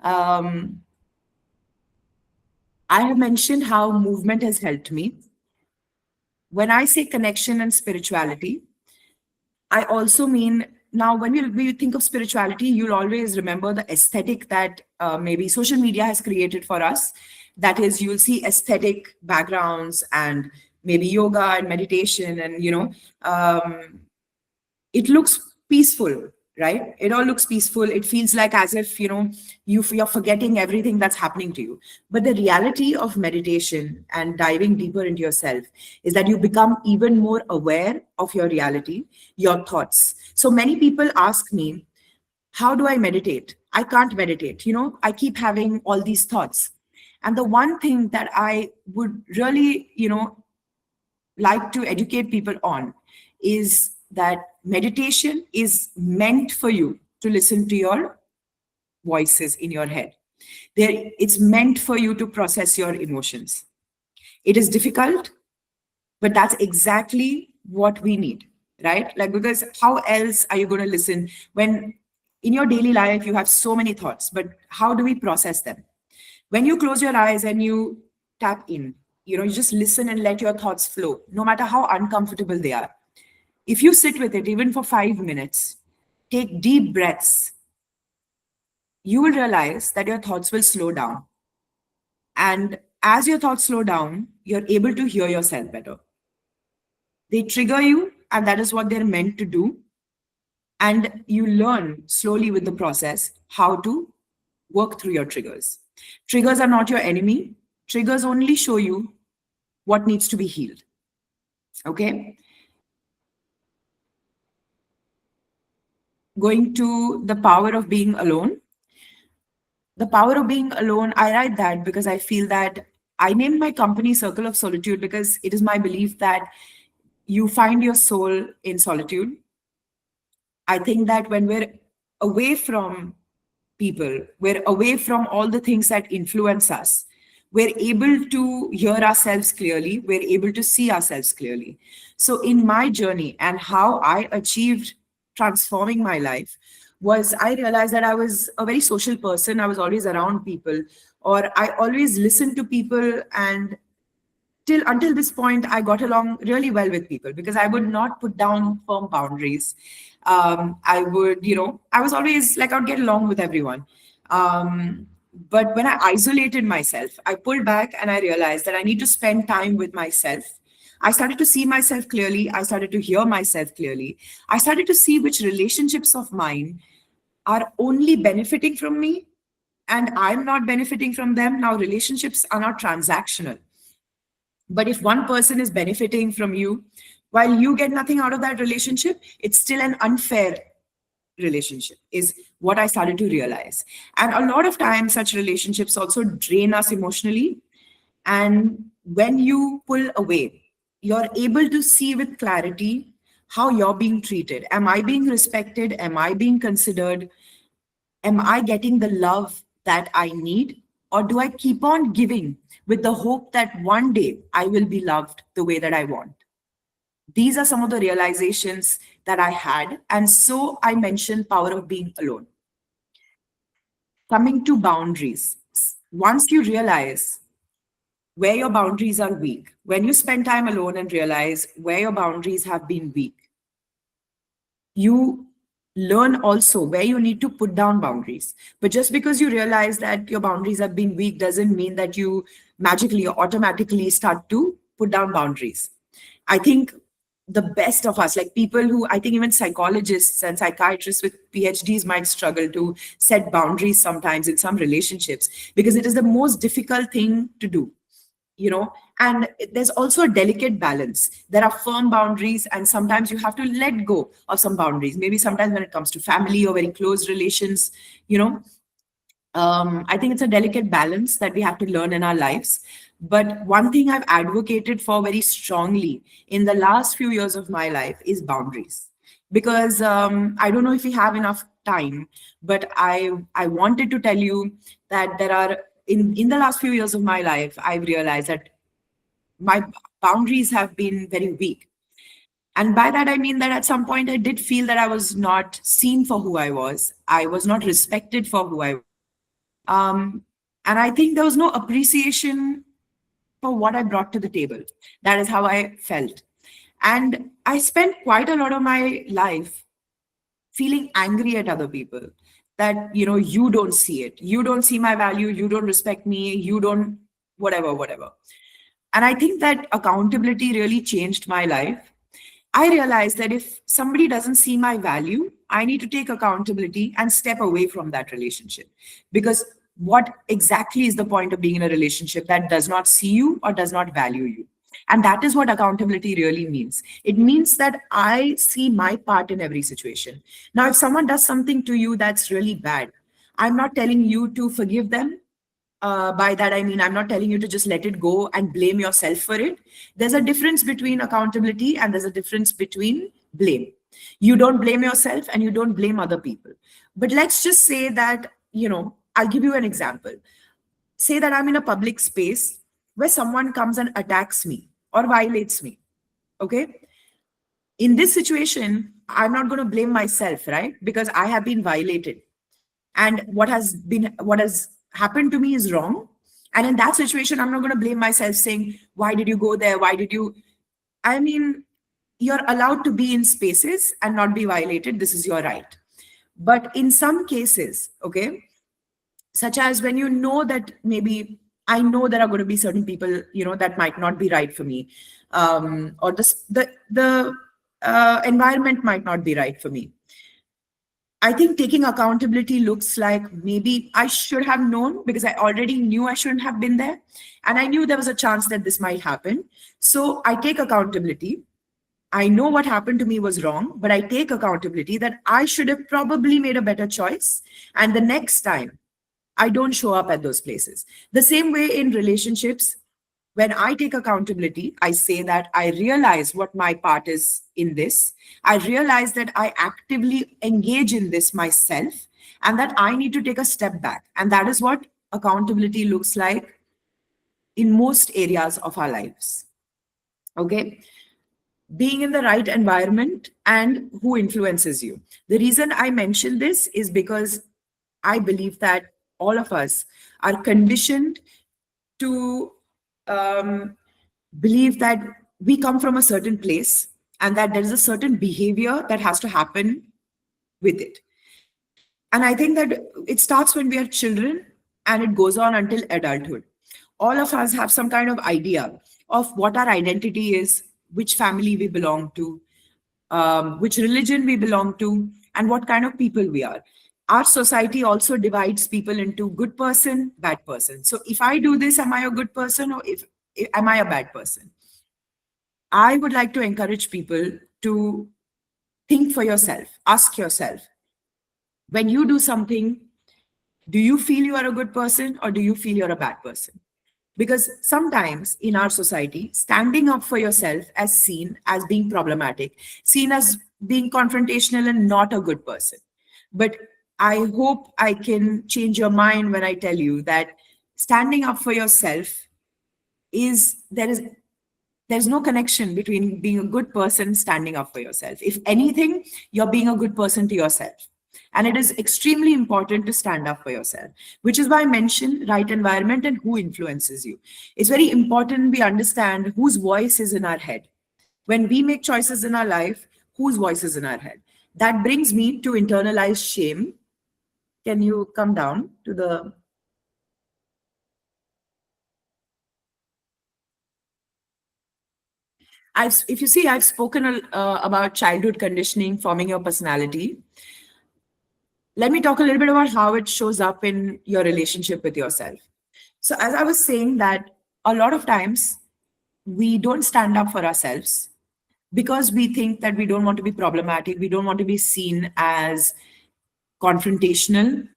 Um, I have mentioned how movement has helped me. When I say connection and spirituality, I also mean, now when we think of spirituality, you'll always remember the aesthetic that maybe social media has created for us. That is, you'll see aesthetic backgrounds and maybe yoga and meditation, and it looks peaceful, right? It all looks peaceful. It feels like as if you're forgetting everything that's happening to you. But the reality of meditation and diving deeper into yourself is that you become even more aware of your reality, your thoughts. So many people ask me, how do I meditate? I can't meditate. I keep having all these thoughts. And the one thing that I would really like to educate people on is that meditation is meant for you to listen to your voices in your head. It's meant for you to process your emotions. It is difficult, but that's exactly what we need, right? Like, because how else are you going to listen when in your daily life you have so many thoughts, but how do we process them? When you close your eyes and you tap in, you just listen and let your thoughts flow, no matter how uncomfortable they are. If you sit with it, even for 5 minutes, take deep breaths, you will realize that your thoughts will slow down. And as your thoughts slow down, you're able to hear yourself better. They trigger you, and that is what they're meant to do. And you learn slowly with the process how to work through your triggers. Triggers are not your enemy. Triggers only show you what needs to be healed. Okay? Going to the power of being alone. The power of being alone, I write that because I feel that I named my company Circle of Solitude because it is my belief that you find your soul in solitude. I think that when we're away from people. We're away from all the things that influence us. We're able to hear ourselves clearly. We're able to see ourselves clearly. So, in my journey and how I achieved transforming my life was I realized that I was a very social person. I was always around people, or I always listened to people, and till until this point I got along really well with people because I would not put down firm boundaries. I would, I was always like, I'd get along with everyone. But when I isolated myself, I pulled back and I realized that I need to spend time with myself. I started to see myself clearly. I started to hear myself clearly. I started to see which relationships of mine are only benefiting from me and I'm not benefiting from them. Now, relationships are not transactional. But if one person is benefiting from you while you get nothing out of that relationship, it's still an unfair relationship, is what I started to realize. And a lot of times, such relationships also drain us emotionally. And when you pull away, you're able to see with clarity how you're being treated. Am I being respected? Am I being considered? Am I getting the love that I need? Or do I keep on giving with the hope that one day I will be loved the way that I want? These are some of the realizations that I had. And so I mentioned power of being alone. Coming to boundaries. Once you realize where your boundaries are weak, when you spend time alone and realize where your boundaries have been weak, you learn also where you need to put down boundaries. But just because you realize that your boundaries have been weak doesn't mean that you magically or automatically start to put down boundaries. I think the best of us, like people who, I think even psychologists and psychiatrists with PhDs might struggle to set boundaries sometimes in some relationships because it is the most difficult thing to do, and there's also a delicate balance. There are firm boundaries and sometimes you have to let go of some boundaries, maybe sometimes when it comes to family or very close relations. I think it's a delicate balance that we have to learn in our lives. But one thing I've advocated for very strongly in the last few years of my life is boundaries, because I don't know if we have enough time, but I wanted to tell you that there are, in the last few years of my life, I've realized that my boundaries have been very weak. And by that, I mean that at some point I did feel that I was not seen for who I was. I was not respected for who I was. And I think there was no appreciation for what I brought to the table. That is how I felt. And I spent quite a lot of my life feeling angry at other people that, you don't see it. You don't see my value. You don't respect me. You don't, whatever. And I think that accountability really changed my life. I realized that if somebody doesn't see my value, I need to take accountability and step away from that relationship. Because what exactly is the point of being in a relationship that does not see you or does not value you? And that is what accountability really means. It means that I see my part in every situation. Now, if someone does something to you that's really bad, I'm not telling you to forgive them. By that, I mean, I'm not telling you to just let it go and blame yourself for it. There's a difference between accountability and there's a difference between blame. You don't blame yourself and you don't blame other people. But let's just say that, I'll give you an example. Say that I'm in a public space where someone comes and attacks me or violates me. Okay. In this situation, I'm not going to blame myself, right? Because I have been violated. And what has happened to me is wrong. And in that situation, I'm not going to blame myself saying, why did you go there? Why did you? I mean, you're allowed to be in spaces and not be violated. This is your right. But in some cases, okay, such as when you know that maybe I know there are going to be certain people, that might not be right for me, or the environment might not be right for me. I think taking accountability looks like maybe I should have known because I already knew I shouldn't have been there. And I knew there was a chance that this might happen. So I take accountability. I know what happened to me was wrong, but I take accountability that I should have probably made a better choice. And the next time, I don't show up at those places. The same way in relationships, when I take accountability, I say that I realize what my part is in this. I realize that I actively engage in this myself. and that I need to take a step back. And that is what accountability looks like in most areas of our lives. Okay. Being in the right environment and who influences you. The reason I mention this is because I believe that all of us are conditioned to um, believe that we come from a certain place and that there is a certain behavior that has to happen with it. And I think that it starts when we are children and it goes on until adulthood. All of us have some kind of idea of what our identity is, which family we belong to, which religion we belong to, and what kind of people we are. Our society also divides people into good person, bad person. So if I do this, am I a good person, or if am I a bad person? I would like to encourage people to think for yourself. Ask yourself, when you do something, do you feel you are a good person or do you feel you're a bad person? Because sometimes in our society, standing up for yourself is seen as being problematic, seen as being confrontational and not a good person. But I hope I can change your mind when I tell you that standing up for yourself is there's no connection between being a good person and standing up for yourself. If anything, you're being a good person to yourself. And it is extremely important to stand up for yourself, which is why I mentioned right environment and who influences you. It's very important we understand whose voice is in our head. When we make choices in our life, whose voice is in our head? That brings me to internalized shame. Can you come down to the... if you see, I've spoken about childhood conditioning forming your personality. Let me talk a little bit about how it shows up in your relationship with yourself. So, as I was saying, that a lot of times we don't stand up for ourselves because we think that we don't want to be problematic, we don't want to be seen as confrontational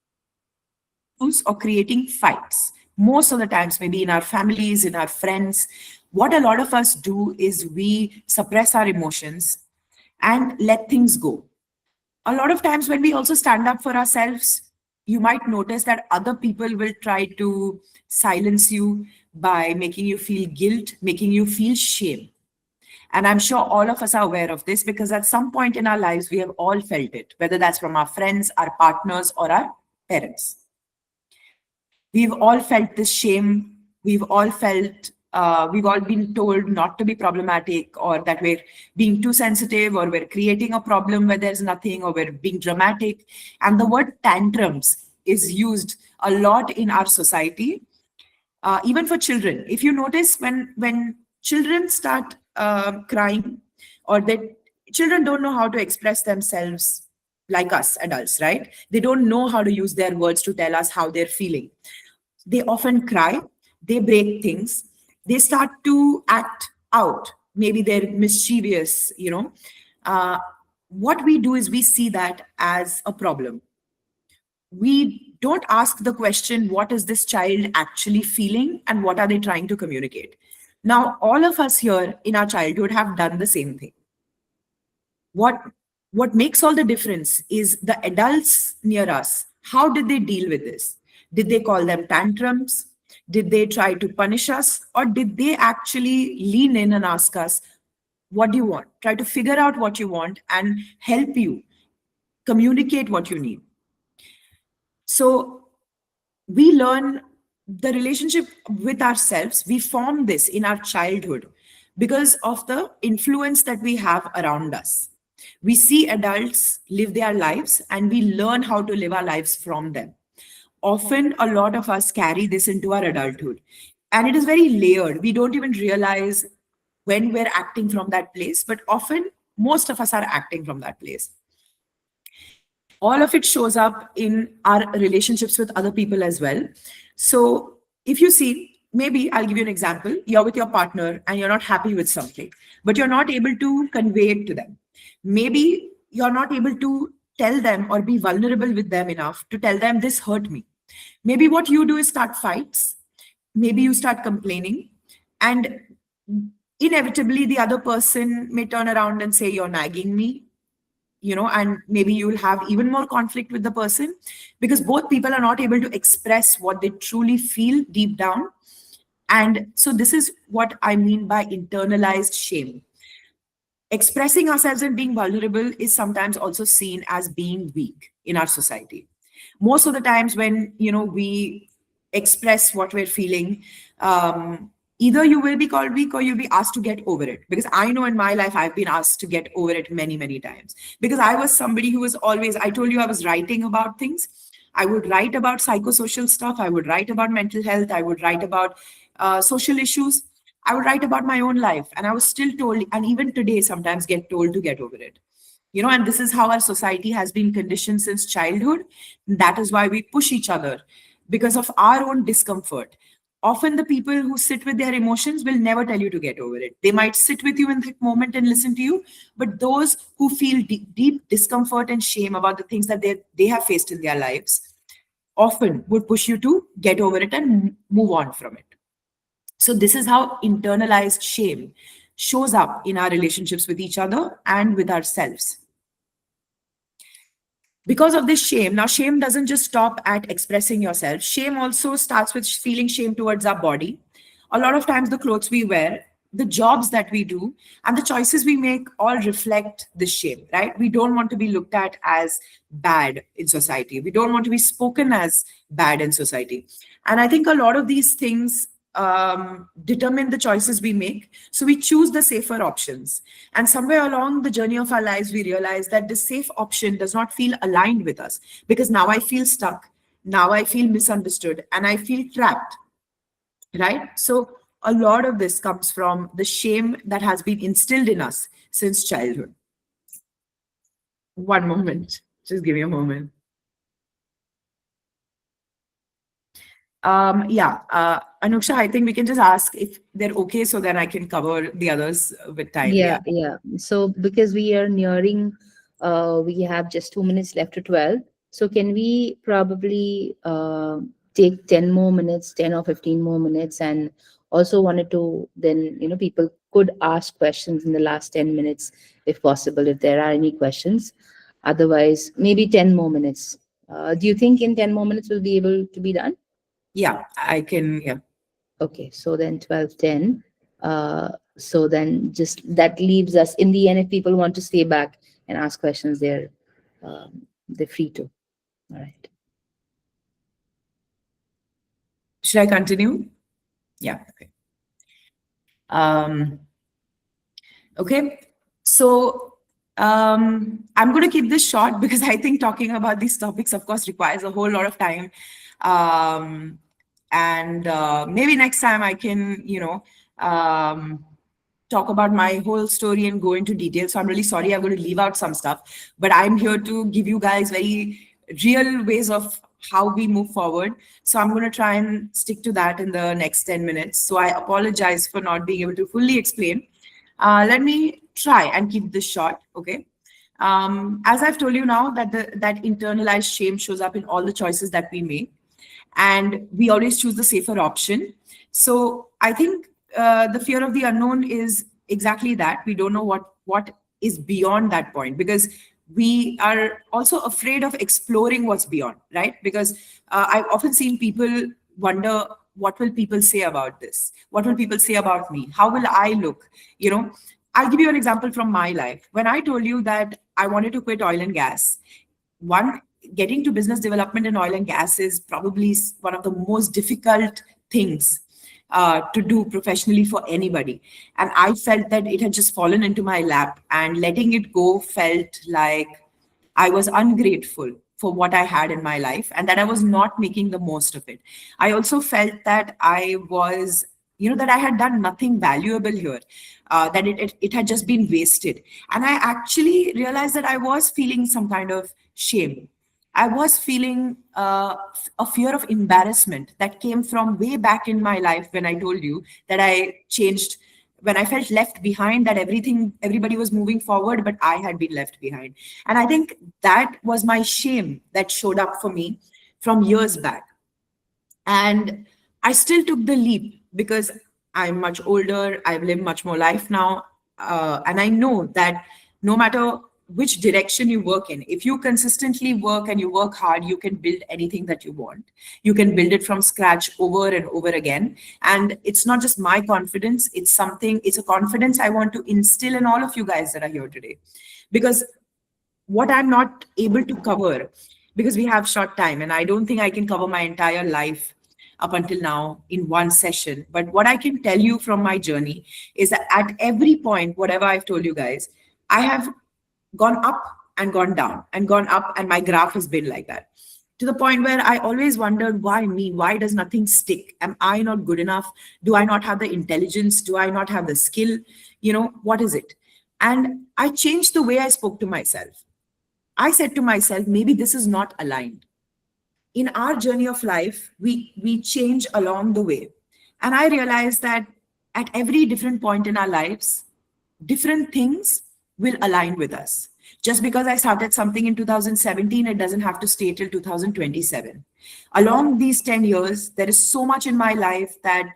or creating fights. Most of the times, maybe in our families, in our friends, what a lot of us do is we suppress our emotions and let things go. A lot of times when we also stand up for ourselves, you might notice that other people will try to silence you by making you feel guilt, making you feel shame. And I'm sure all of us are aware of this because at some point in our lives, we have all felt it, whether that's from our friends, our partners, or our parents. We've all felt this shame. We've all been told not to be problematic, or that we're being too sensitive, or we're creating a problem where there's nothing, or we're being dramatic. And the word tantrums is used a lot in our society, even for children. If you notice, when children start crying, or that children don't know how to express themselves like us adults, right? They don't know how to use their words to tell us how they're feeling. They often cry, they break things, they start to act out. Maybe they're mischievous, what we do is we see that as a problem. We don't ask the question, what is this child actually feeling and what are they trying to communicate? Now, all of us here in our childhood have done the same thing. What makes all the difference is the adults near us. How did they deal with this? Did they call them tantrums? Did they try to punish us? Or did they actually lean in and ask us, what do you want? Try to figure out what you want and help you communicate what you need. So we learn the relationship with ourselves. We form this in our childhood because of the influence that we have around us. We see adults live their lives and we learn how to live our lives from them. Often, a lot of us carry this into our adulthood. And it is very layered. We don't even realize when we're acting from that place, but often, most of us are acting from that place. All of it shows up in our relationships with other people as well. So if you see, maybe I'll give you an example. You're with your partner and you're not happy with something, but you're not able to convey it to them. Maybe you're not able to tell them or be vulnerable with them enough to tell them this hurt me. Maybe what you do is start fights. Maybe you start complaining, and inevitably the other person may turn around and say, you're nagging me. and maybe you'll have even more conflict with the person, because both people are not able to express what they truly feel deep down. And so this is what I mean by internalized shame. Expressing ourselves and being vulnerable is sometimes also seen as being weak in our society. Most of the times when we express what we're feeling, either you will be called weak or you'll be asked to get over it. Because I know in my life I've been asked to get over it many, many times, because I was somebody who was always, I told you, I was writing about things. I would write about psychosocial stuff, I would write about mental health, I would write about social issues, I would write about my own life, and I was still told, and even today sometimes get told to get over it. And this is how our society has been conditioned since childhood. That is why we push each other, because of our own discomfort. Often the people who sit with their emotions will never tell you to get over it. They might sit with you in that moment and listen to you, but those who feel deep, deep discomfort and shame about the things that they have faced in their lives often would push you to get over it and move on from it. So this is how internalized shame shows up in our relationships with each other and with ourselves. Because of this shame, now shame doesn't just stop at expressing yourself. Shame also starts with feeling shame towards our body. A lot of times the clothes we wear, the jobs that we do, and the choices we make all reflect this shame, right? We don't want to be looked at as bad in society. We don't want to be spoken as bad in society. And I think a lot of these things determine the choices we make. So we choose the safer options. And somewhere along the journey of our lives, we realize that the safe option does not feel aligned with us, because now I feel stuck. Now I feel misunderstood and I feel trapped, right? So a lot of this comes from the shame that has been instilled in us since childhood. One moment, just give me a moment. Anuksha, I think we can just ask if they're okay, so then I can cover the others with time. Yeah. So because we are nearing, we have just 2 minutes left to 12. So can we probably take 10 more minutes, 10 or 15 more minutes, and also wanted to then, people could ask questions in the last 10 minutes if possible, if there are any questions. Otherwise, maybe 10 more minutes. Do you think in 10 more minutes we'll be able to be done? Yeah, I can. Yeah. Okay, so then 12:10. So then just that leaves us in the end, if people want to stay back and ask questions, they're free to. All right. Should I continue? Yeah. Okay. Um, okay. So I'm going to keep this short because I think talking about these topics, of course, requires a whole lot of time. And maybe next time I can, talk about my whole story and go into detail. So I'm really sorry, I'm going to leave out some stuff, but I'm here to give you guys very real ways of how we move forward. So I'm going to try and stick to that in the next 10 minutes. So I apologize for not being able to fully explain. Let me try and keep this short, okay? As I've told you now, that internalized shame shows up in all the choices that we make, and we always choose the safer option. So I think the fear of the unknown is exactly that. We don't know what is beyond that point, because we are also afraid of exploring what's beyond, right? Because I've often seen people wonder, what will people say about this? What will people say about me? How will I look? I'll give you an example from my life. When I told you that I wanted to quit oil and gas, one, getting to business development in oil and gas is probably one of the most difficult things to do professionally for anybody. And I felt that it had just fallen into my lap, and letting it go felt like I was ungrateful for what I had in my life and that I was not making the most of it. I also felt that I was, that I had done nothing valuable here, that it had just been wasted. And I actually realized that I was feeling some kind of shame. I was feeling a fear of embarrassment that came from way back in my life, when I told you that I changed, when I felt left behind, that everybody was moving forward, but I had been left behind. And I think that was my shame that showed up for me from years back. And I still took the leap because I'm much older, I've lived much more life now. And I know that no matter which direction you work in. If you consistently work and you work hard, you can build anything that you want. You can build it from scratch over and over again. And it's not just my confidence, it's a confidence I want to instill in all of you guys that are here today. Because what I'm not able to cover, because we have short time, and I don't think I can cover my entire life up until now in one session. But what I can tell you from my journey is that at every point, whatever I've told you guys, I have gone up and gone down and gone up, and my graph has been like that. To the point where I always wondered, why me? Why does nothing stick? Am I not good enough? Do I not have the intelligence? Do I not have the skill? What is it? And I changed the way I spoke to myself. I said to myself, maybe this is not aligned. In our journey of life, we change along the way. And I realized that at every different point in our lives, different things will align with us. Just because I started something in 2017, it doesn't have to stay till 2027. Along these 10 years, there is so much in my life that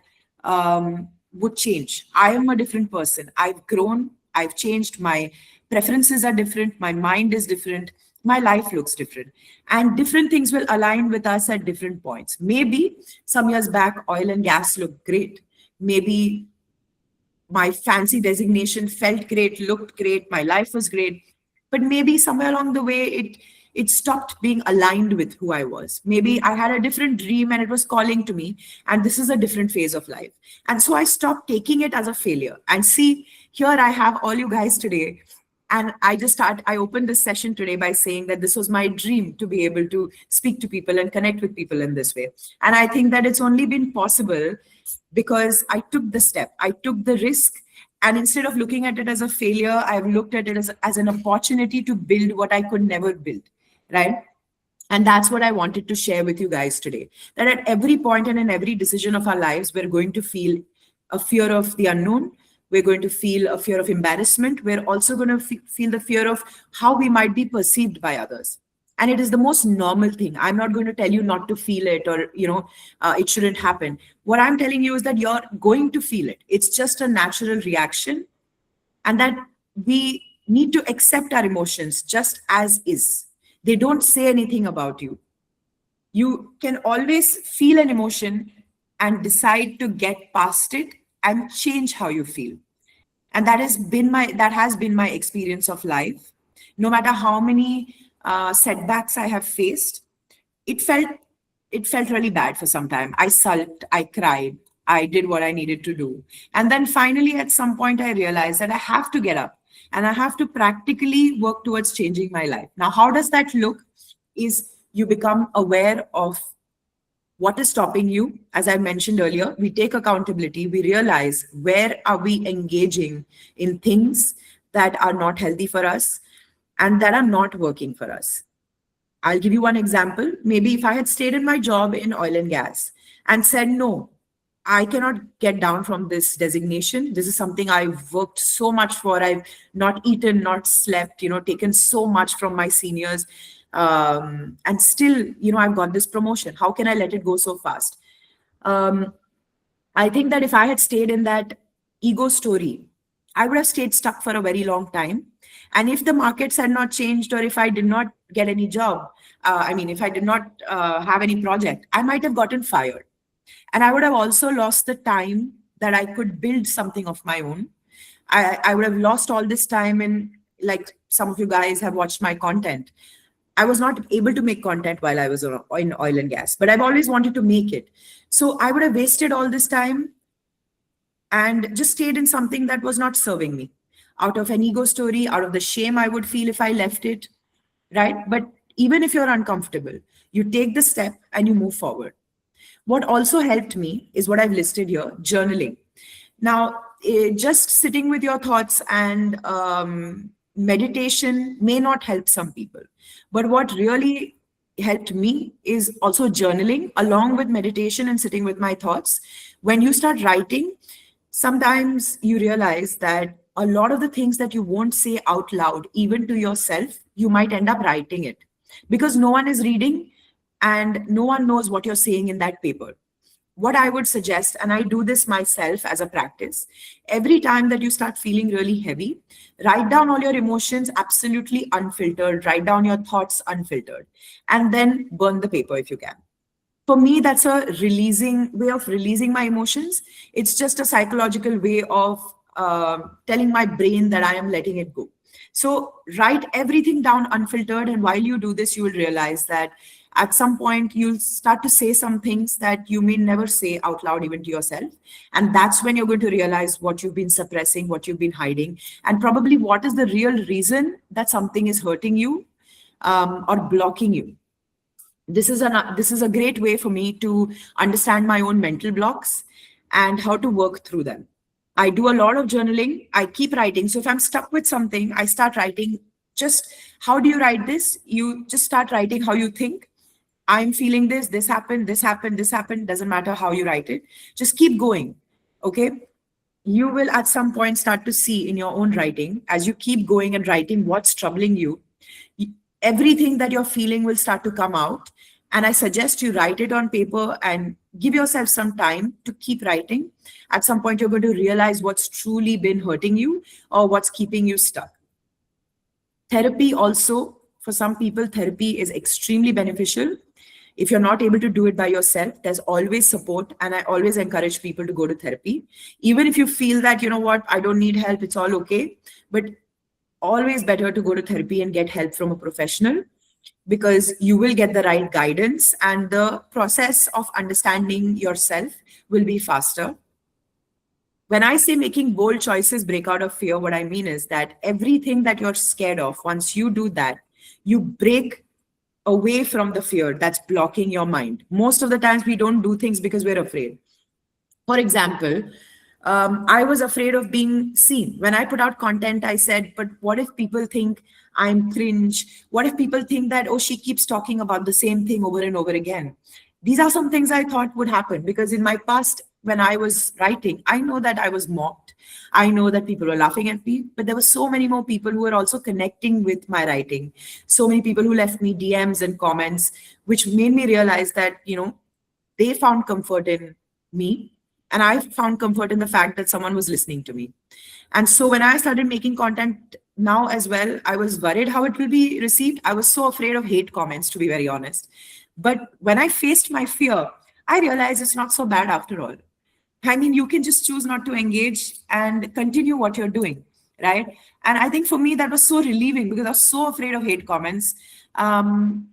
would change. I am a different person. I've grown, I've changed, my preferences are different, my mind is different, my life looks different. And different things will align with us at different points. Maybe some years back, oil and gas looked great. Maybe my fancy designation felt great, looked great, my life was great. But maybe somewhere along the way, it stopped being aligned with who I was. Maybe I had a different dream and it was calling to me, and this is a different phase of life. And so I stopped taking it as a failure. And see, here I have all you guys today. And I opened this session today by saying that this was my dream to be able to speak to people and connect with people in this way. And I think that it's only been possible because I took the step, I took the risk. And instead of looking at it as a failure, I've looked at it as an opportunity to build what I could never build, right? And that's what I wanted to share with you guys today. That at every point and in every decision of our lives, we're going to feel a fear of the unknown. We're going to feel a fear of embarrassment. We're also going to feel the fear of how we might be perceived by others. And it is the most normal thing. I'm not going to tell you not to feel it or, it shouldn't happen. What I'm telling you is that you're going to feel it. It's just a natural reaction. And that we need to accept our emotions just as is. They don't say anything about you. You can always feel an emotion and decide to get past it and change how you feel. And that has been my experience of life. No matter how many setbacks I have faced, it felt really bad for some time. I sulked, I cried, I did what I needed to do. And then finally, at some point, I realized that I have to get up and I have to practically work towards changing my life. Now, how does that look? Is you become aware of what is stopping you. As I mentioned earlier, we take accountability. We realize where are we engaging in things that are not healthy for us and that are not working for us. I'll give you one example. Maybe if I had stayed in my job in oil and gas and said, no, I cannot get down from this designation. This is something I've worked so much for. I've not eaten, not slept, taken so much from my seniors. And still, I've got this promotion. How can I let it go so fast? I think that if I had stayed in that ego story, I would have stayed stuck for a very long time. And if the markets had not changed, or if I did not get any job, if I did not have any project, I might have gotten fired. And I would have also lost the time that I could build something of my own. I would have lost all this time in, like some of you guys have watched my content. I was not able to make content while I was in oil and gas, but I've always wanted to make it. So I would have wasted all this time and just stayed in something that was not serving me, out of an ego story, out of the shame I would feel if I left it, right? But even if you're uncomfortable, you take the step and you move forward. What also helped me is what I've listed here, journaling. Now, just sitting with your thoughts and meditation may not help some people. But what really helped me is also journaling along with meditation and sitting with my thoughts. When you start writing, sometimes you realize that a lot of the things that you won't say out loud, even to yourself, you might end up writing it because no one is reading and no one knows what you're saying in that paper. what I would suggest, and I do this myself as a practice, every time that you start feeling really heavy, write down all your emotions absolutely unfiltered, write down your thoughts unfiltered, and then burn the paper if you can. For me, that's a releasing way of releasing my emotions. It's just a psychological way of telling my brain that I am letting it go. So write everything down unfiltered, and while you do this, you will realize that at some point you'll start to say some things that you may never say out loud even to yourself, and that's when you're going to realize what you've been suppressing, what you've been hiding, and probably what is the real reason that something is hurting you or blocking you. This is a great way for me to understand my own mental blocks and how to work through them. I do a lot of journaling. I keep writing. So if I'm stuck with something, I start writing. Just how do you write this? You just start writing how you think. I'm feeling this, this happened, this happened, this happened. Doesn't matter how you write it. Just keep going. Okay. You will at some point start to see in your own writing, as you keep going and writing what's troubling you, everything that you're feeling will start to come out. And I suggest you write it on paper and give yourself some time to keep writing. At some point, you're going to realize what's truly been hurting you or what's keeping you stuck. Therapy also, for some people, therapy is extremely beneficial. If you're not able to do it by yourself, there's always support. And I always encourage people to go to therapy. Even if you feel that, you know what, I don't need help, it's all okay. But always better to go to therapy and get help from a professional, because you will get the right guidance and the process of understanding yourself will be faster. When I say making bold choices break out of fear, what I mean is that everything that you're scared of, once you do that, you break away from the fear that's blocking your mind. Most of the times we don't do things because we're afraid. For example, I was afraid of being seen. When I put out content, I said, but what if people think I'm cringe? What if people think that, oh, she keeps talking about the same thing over and over again? These are some things I thought would happen, because in my past, when I was writing, I know that I was mocked. I know that people were laughing at me, but there were so many more people who were also connecting with my writing. So many people who left me DMs and comments, which made me realize that, they found comfort in me. And I found comfort in the fact that someone was listening to me. And so when I started making content now as well, I was worried how it will be received. I was so afraid of hate comments, to be very honest. But when I faced my fear, I realized it's not so bad after all. I mean, you can just choose not to engage and continue what you're doing, right? And I think for me, that was so relieving, because I was so afraid of hate comments,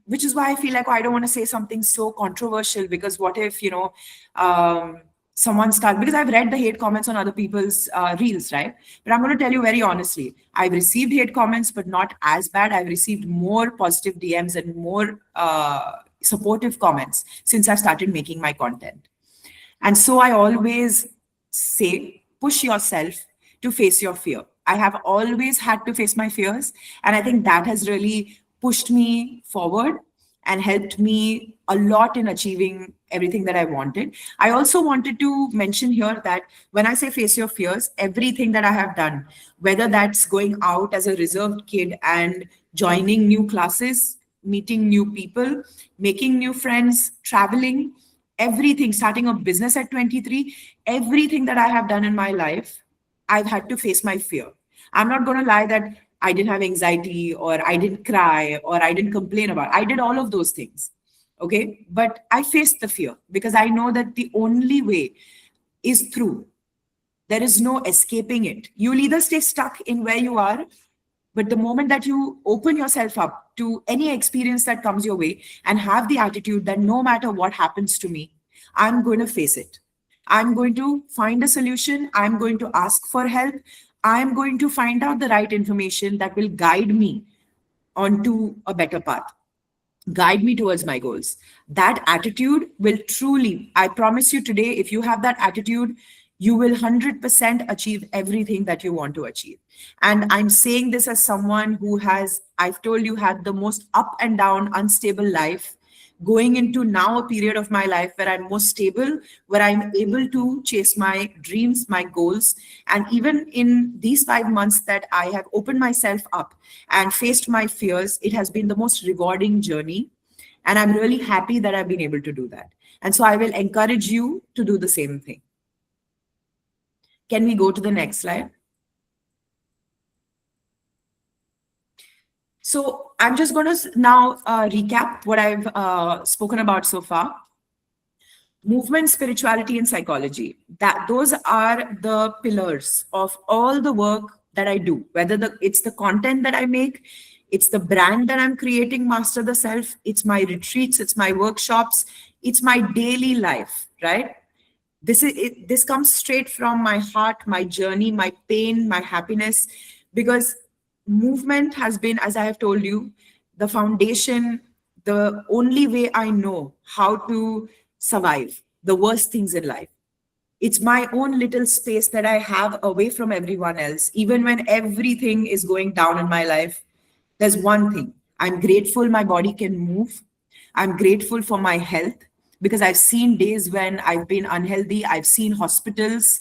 which is why I feel like, oh, I don't want to say something so controversial, because what if, someone starts, because I've read the hate comments on other people's reels, right? But I'm going to tell you very honestly, I've received hate comments, but not as bad. I've received more positive DMs and more supportive comments since I started making my content. And so I always say, push yourself to face your fear. I have always had to face my fears. And I think that has really pushed me forward and helped me a lot in achieving everything that I wanted. I also wanted to mention here that when I say face your fears, everything that I have done, whether that's going out as a reserved kid and joining new classes, meeting new people, making new friends, traveling, everything, starting a business at 23, everything that I have done in my life, I've had to face my fear. I'm not going to lie that I didn't have anxiety, or I didn't cry, or I didn't complain about it. I did all of those things. Okay. But I faced the fear, because I know that the only way is through. There is no escaping it. You'll either stay stuck in where you are, but the moment that you open yourself up to any experience that comes your way and have the attitude that no matter what happens to me, I'm going to face it. I'm going to find a solution. I'm going to ask for help. I'm going to find out the right information that will guide me onto a better path, guide me towards my goals. That attitude will truly, I promise you today, if you have that attitude, you will 100% achieve everything that you want to achieve. And I'm saying this as someone who has, I've told you, had the most up and down, unstable life, going into now a period of my life where I'm more stable, where I'm able to chase my dreams, my goals. And even in these 5 months that I have opened myself up and faced my fears, it has been the most rewarding journey. And I'm really happy that I've been able to do that. And so I will encourage you to do the same thing. Can we go to the next slide? So I'm just going to now recap what I've spoken about so far. Movement, spirituality, and psychology. That those are the pillars of all the work that I do. Whether it's the content that I make, it's the brand that I'm creating, Master the Self, it's my retreats, it's my workshops, it's my daily life, right? This comes straight from my heart, my journey, my pain, my happiness, because movement has been, as I have told you, the foundation, the only way I know how to survive the worst things in life. It's my own little space that I have away from everyone else. Even when everything is going down in my life, there's one thing. I'm grateful my body can move. I'm grateful for my health, because I've seen days when I've been unhealthy. I've seen hospitals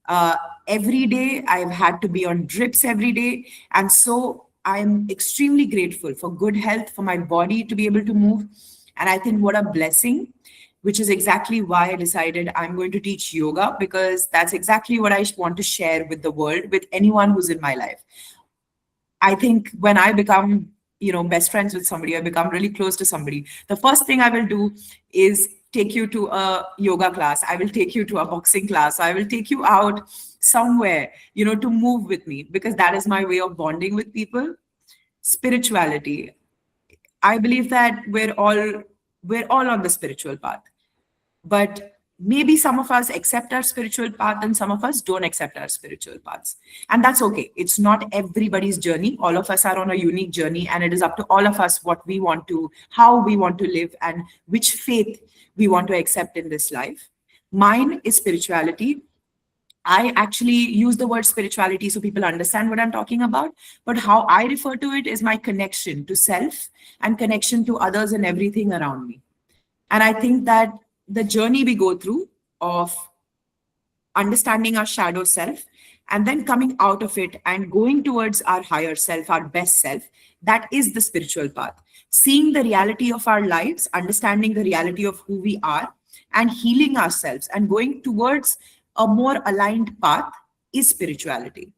uh, every day. I've had to be on drips every day. And so I'm extremely grateful for good health, for my body to be able to move. And I think what a blessing, which is exactly why I decided I'm going to teach yoga, because that's exactly what I want to share with the world, with anyone who's in my life. I think when I become, best friends with somebody, I become really close to somebody, the first thing I will do is take you to a yoga class. I will take you to a boxing class. I will take you out somewhere, to move with me, because that is my way of bonding with people. Spirituality. I believe that we're all on the spiritual path. But maybe some of us accept our spiritual path and some of us don't accept our spiritual paths. And that's okay. It's not everybody's journey. All of us are on a unique journey, and it is up to all of us what we want to, how we want to live, and which faith we want to accept in this life. Mine is spirituality. I actually use the word spirituality so people understand what I'm talking about. But how I refer to it is my connection to self and connection to others and everything around me. And I think that the journey we go through of understanding our shadow self and then coming out of it and going towards our higher self, our best self, that is the spiritual path. Seeing the reality of our lives, understanding the reality of who we are, and healing ourselves and going towards a more aligned path is spirituality.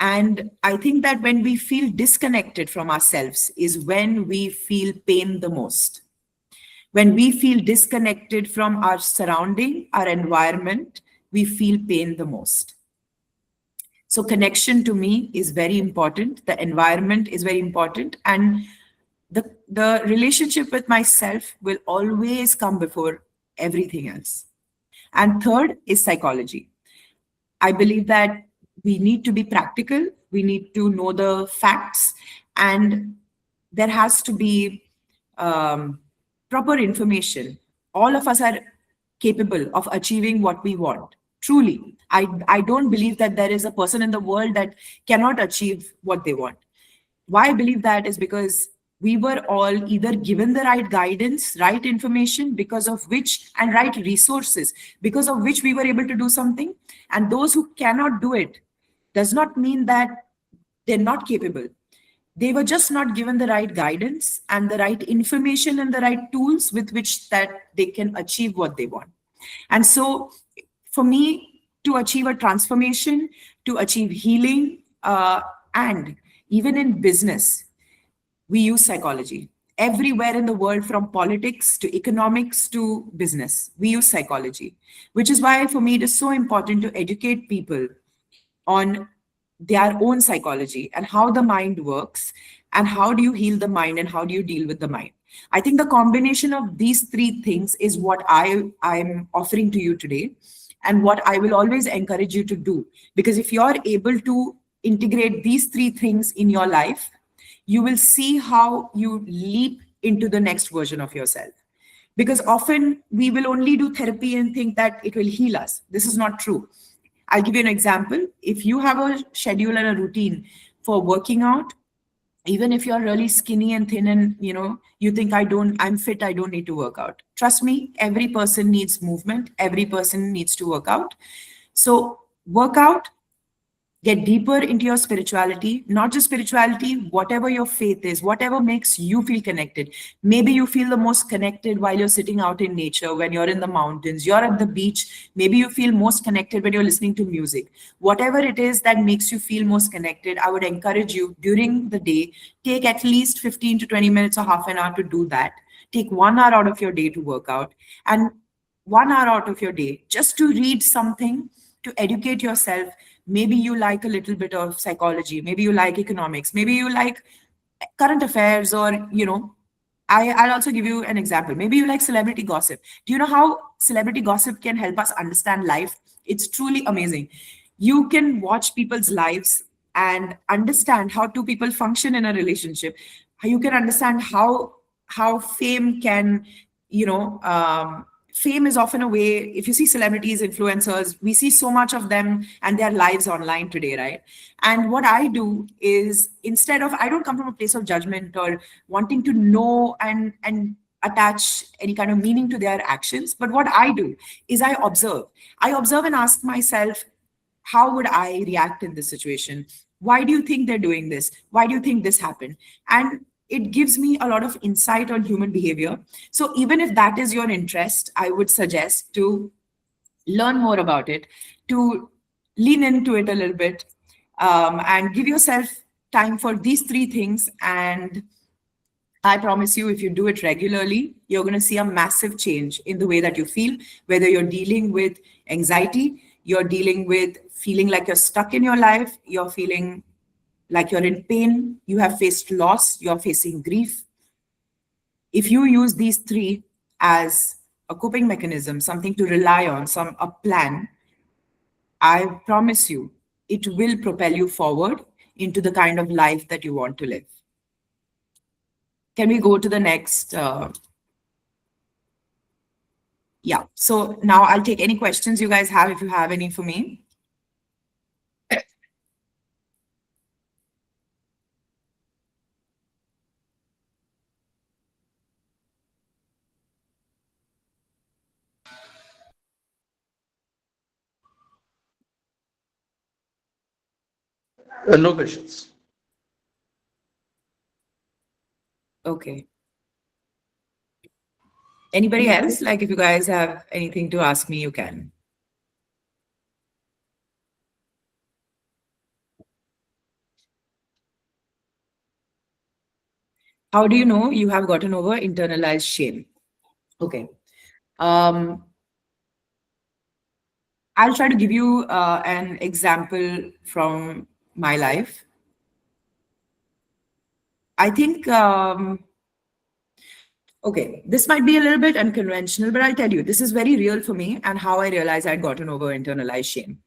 And I think that when we feel disconnected from ourselves is when we feel pain the most. When we feel disconnected from our surrounding, our environment, we feel pain the most. So connection to me is very important. The environment is very important. And the relationship with myself will always come before everything else. And third is psychology. I believe that we need to be practical. We need to know the facts. And there has to be proper information. All of us are capable of achieving what we want. Truly, I don't believe that there is a person in the world that cannot achieve what they want. Why I believe that is because we were all either given the right guidance, right information, because of which, and right resources, because of which we were able to do something. And those who cannot do it does not mean that they're not capable. They were just not given the right guidance and the right information and the right tools with which that they can achieve what they want. And so for me, to achieve a transformation, to achieve healing, and even in business, we use psychology. Everywhere in the world, from politics to economics to business, we use psychology, which is why for me it is so important to educate people on their own psychology and how the mind works and how do you heal the mind and how do you deal with the mind. I think the combination of these three things is what I'm offering to you today, and what I will always encourage you to do. Because if you're able to integrate these three things in your life, you will see how you leap into the next version of yourself. Because often we will only do therapy and think that it will heal us. This is not true. I'll give you an example. If you have a schedule and a routine for working out, even if you're really skinny and thin and you think I'm fit, I don't need to work out. Trust me, every person needs movement. Every person needs to work out. So work out, Get deeper into your spirituality, not just spirituality, whatever your faith is, whatever makes you feel connected. Maybe you feel the most connected while you're sitting out in nature, when you're in the mountains, you're at the beach. Maybe you feel most connected when you're listening to music. Whatever it is that makes you feel most connected, I would encourage you during the day, take at least 15 to 20 minutes or half an hour to do that. Take 1 hour out of your day to work out, and 1 hour out of your day just to read something, to educate yourself. Maybe you like a little bit of psychology, maybe you like economics, maybe you like current affairs, or I'll also give you an example. Maybe you like celebrity gossip. Do you know how celebrity gossip can help us understand life? It's truly amazing. You can watch people's lives and understand how two people function in a relationship. You can understand how fame can, you know, fame is often a way. If you see celebrities, influencers, we see so much of them and their lives online today, right? And what I do is, instead of, I don't come from a place of judgment or wanting to know and attach any kind of meaning to their actions, but what I do is I observe and ask myself, how would I react in this situation? Why do you think they're doing this? Why do you think this happened? And it gives me a lot of insight on human behavior. So even if that is your interest, I would suggest to learn more about it, to lean into it a little bit, and give yourself time for these three things. And I promise you, if you do it regularly, you're going to see a massive change in the way that you feel, whether you're dealing with anxiety, you're dealing with feeling like you're stuck in your life, you're feeling like you're in pain, you have faced loss, you're facing grief. If you use these three as a coping mechanism, something to rely on, a plan, I promise you, it will propel you forward into the kind of life that you want to live. Can we go to the next? Yeah. So now I'll take any questions you guys have, if you have any for me. No questions. Okay. Anybody else? Like, if you guys have anything to ask me, you can. How do you know you have gotten over internalized shame? Okay. Um, I'll try to give you an example from my life. I think, okay, this might be a little bit unconventional, but I'll tell you, this is very real for me and how I realized I'd gotten over internalized shame.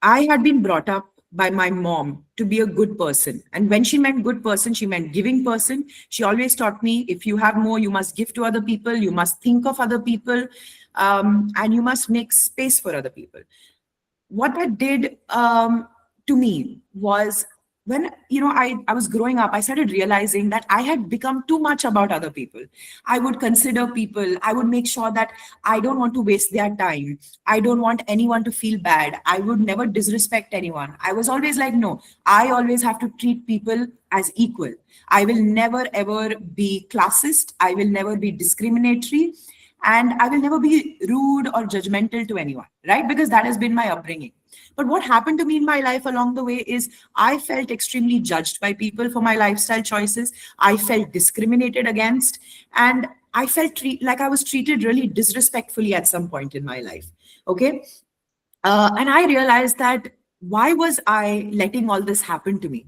I had been brought up by my mom to be a good person. And when she meant good person, she meant giving person. She always taught me, if you have more, you must give to other people, you must think of other people, and you must make space for other people. What that did to me was, when I was growing up, I started realizing that I had become too much about other people. I would consider people, I would make sure that I don't want to waste their time, I don't want anyone to feel bad, I would never disrespect anyone. I was always like, no, I always have to treat people as equal. I will never ever be classist, I will never be discriminatory, and I will never be rude or judgmental to anyone, right? Because that has been my upbringing. But what happened to me in my life along the way is, I felt extremely judged by people for my lifestyle choices. I felt discriminated against, and I felt like I was treated really disrespectfully at some point in my life. Okay. And I realized that, why was I letting all this happen to me?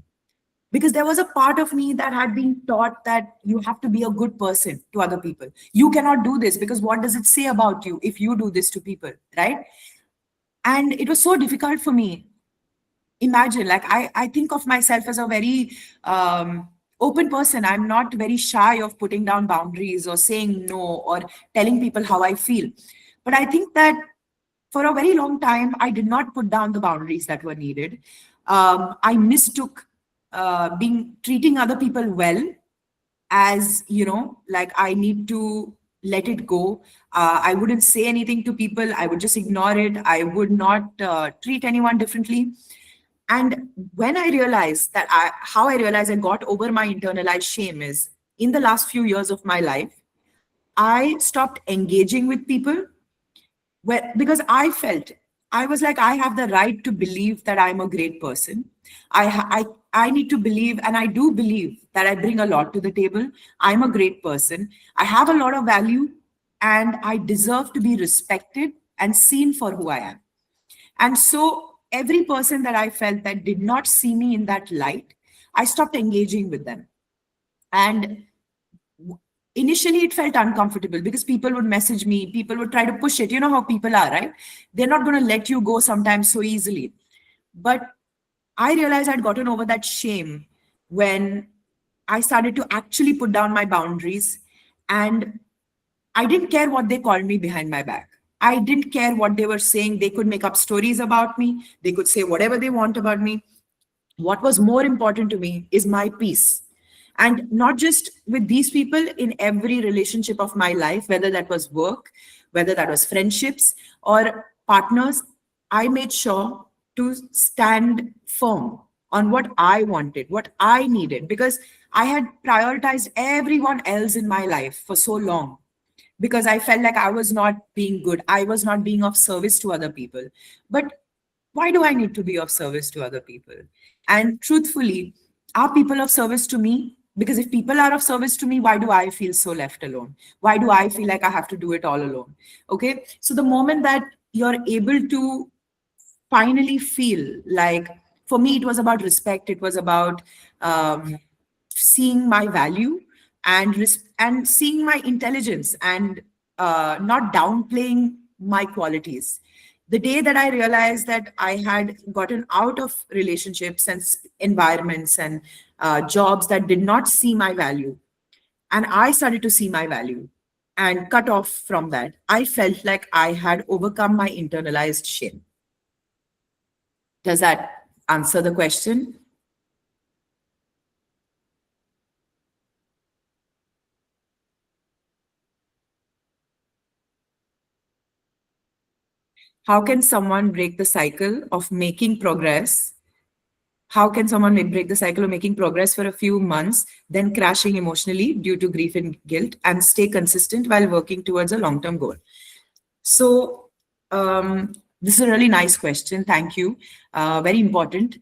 Because there was a part of me that had been taught that you have to be a good person to other people. You cannot do this, because what does it say about you if you do this to people, right? And it was so difficult for me. Imagine, like, I think of myself as a very open person. I'm not very shy of putting down boundaries or saying no or telling people how I feel. But I think that for a very long time, I did not put down the boundaries that were needed. I mistook being treating other people well as, like, I need to let it go. I wouldn't say anything to people. I would just ignore it. I would not treat anyone differently. And when I realized that how I realized I got over my internalized shame is in the last few years of my life, I stopped engaging with people because I felt I was like, I have the right to believe that I'm a great person. I need to believe, and I do believe that I bring a lot to the table. I'm a great person. I have a lot of value, and I deserve to be respected and seen for who I am. And so every person that I felt that did not see me in that light, I stopped engaging with them. And initially it felt uncomfortable because people would message me, people would try to push it. You know how people are, right? They're not going to let you go sometimes so easily. But I realized I'd gotten over that shame when I started to actually put down my boundaries, and I didn't care what they called me behind my back. I didn't care what they were saying. They could make up stories about me, they could say whatever they want about me. What was more important to me is my peace. And not just with these people, in every relationship of my life, whether that was work, whether that was friendships or partners, I made sure to stand firm on what I wanted, what I needed, because I had prioritized everyone else in my life for so long because I felt like I was not being good. I was not being of service to other people. But why do I need to be of service to other people? And truthfully, are people of service to me? Because if people are of service to me, why do I feel so left alone? Why do I feel like I have to do it all alone? Okay. So the moment that you're able to finally feel like, for me it was about respect, it was about seeing my value and and seeing my intelligence, and not downplaying my qualities. The day that I realized that I had gotten out of relationships and environments and jobs that did not see my value, and I started to see my value and cut off from that, I felt like I had overcome my internalized shame. Does that answer the question? How can someone break the cycle of making progress? How can someone break the cycle of making progress for a few months, then crashing emotionally due to grief and guilt, and stay consistent while working towards a long term goal? So, this is a really nice question. Thank you. Very important.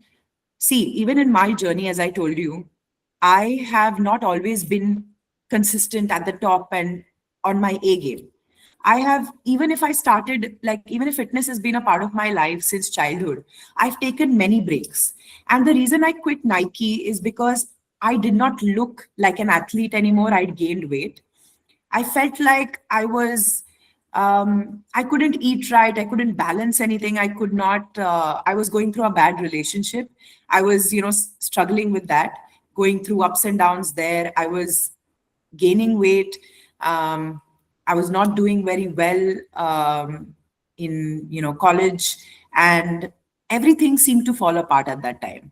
See, even in my journey, as I told you, I have not always been consistent at the top and on my A game. I have, even if I started, like, even if fitness has been a part of my life since childhood, I've taken many breaks. And the reason I quit Nike is because I did not look like an athlete anymore. I'd gained weight. I felt like I couldn't eat right. I couldn't balance anything. I could not, I was going through a bad relationship. I was, struggling with that, going through ups and downs there. I was gaining weight. Um, I was not doing very well in, college, and everything seemed to fall apart at that time.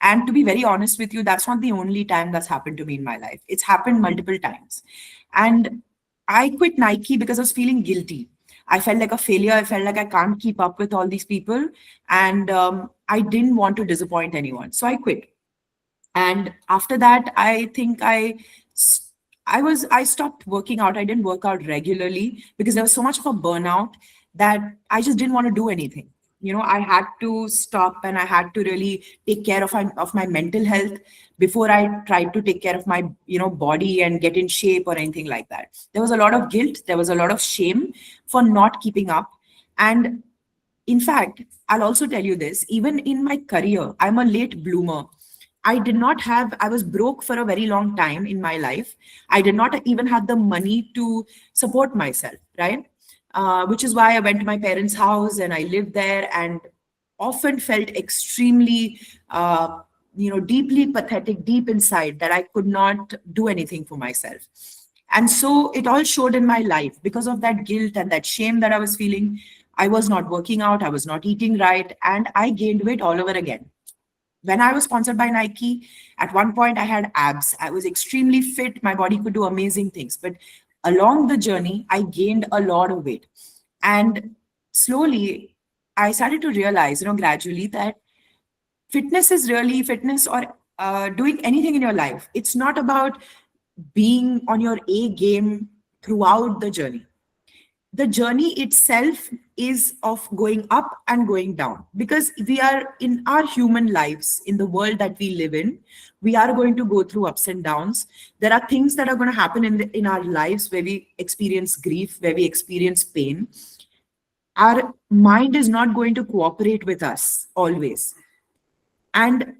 And to be very honest with you, that's not the only time that's happened to me in my life. It's happened multiple times. And I quit Nike because I was feeling guilty. I felt like a failure. I felt like I can't keep up with all these people. And I didn't want to disappoint anyone. So I quit. And after that, I think I stopped working out. I didn't work out regularly because there was so much of a burnout that I just didn't want to do anything. I had to stop, and I had to really take care of my mental health before I tried to take care of my body and get in shape or anything like that. There was a lot of guilt, there was a lot of shame for not keeping up. And in fact, I'll also tell you this, even in my career, I'm a late bloomer. I was broke for a very long time in my life. I did not even have the money to support myself, right? Which is why I went to my parents' house and I lived there, and often felt extremely, deeply pathetic deep inside, that I could not do anything for myself. And so it all showed in my life because of that guilt and that shame that I was feeling. I was not working out, I was not eating right, and I gained weight all over again. When I was sponsored by Nike, at one point I had abs. I was extremely fit. My body could do amazing things. But Along the journey, I gained a lot of weight. And slowly, I started to realize, gradually that fitness is really fitness or doing anything in your life. It's not about being on your A game throughout the journey. The journey itself is of going up and going down, because we are in our human lives, in the world that we live in, we are going to go through ups and downs. There are things that are going to happen in our lives where we experience grief, where we experience pain. Our mind is not going to cooperate with us always, and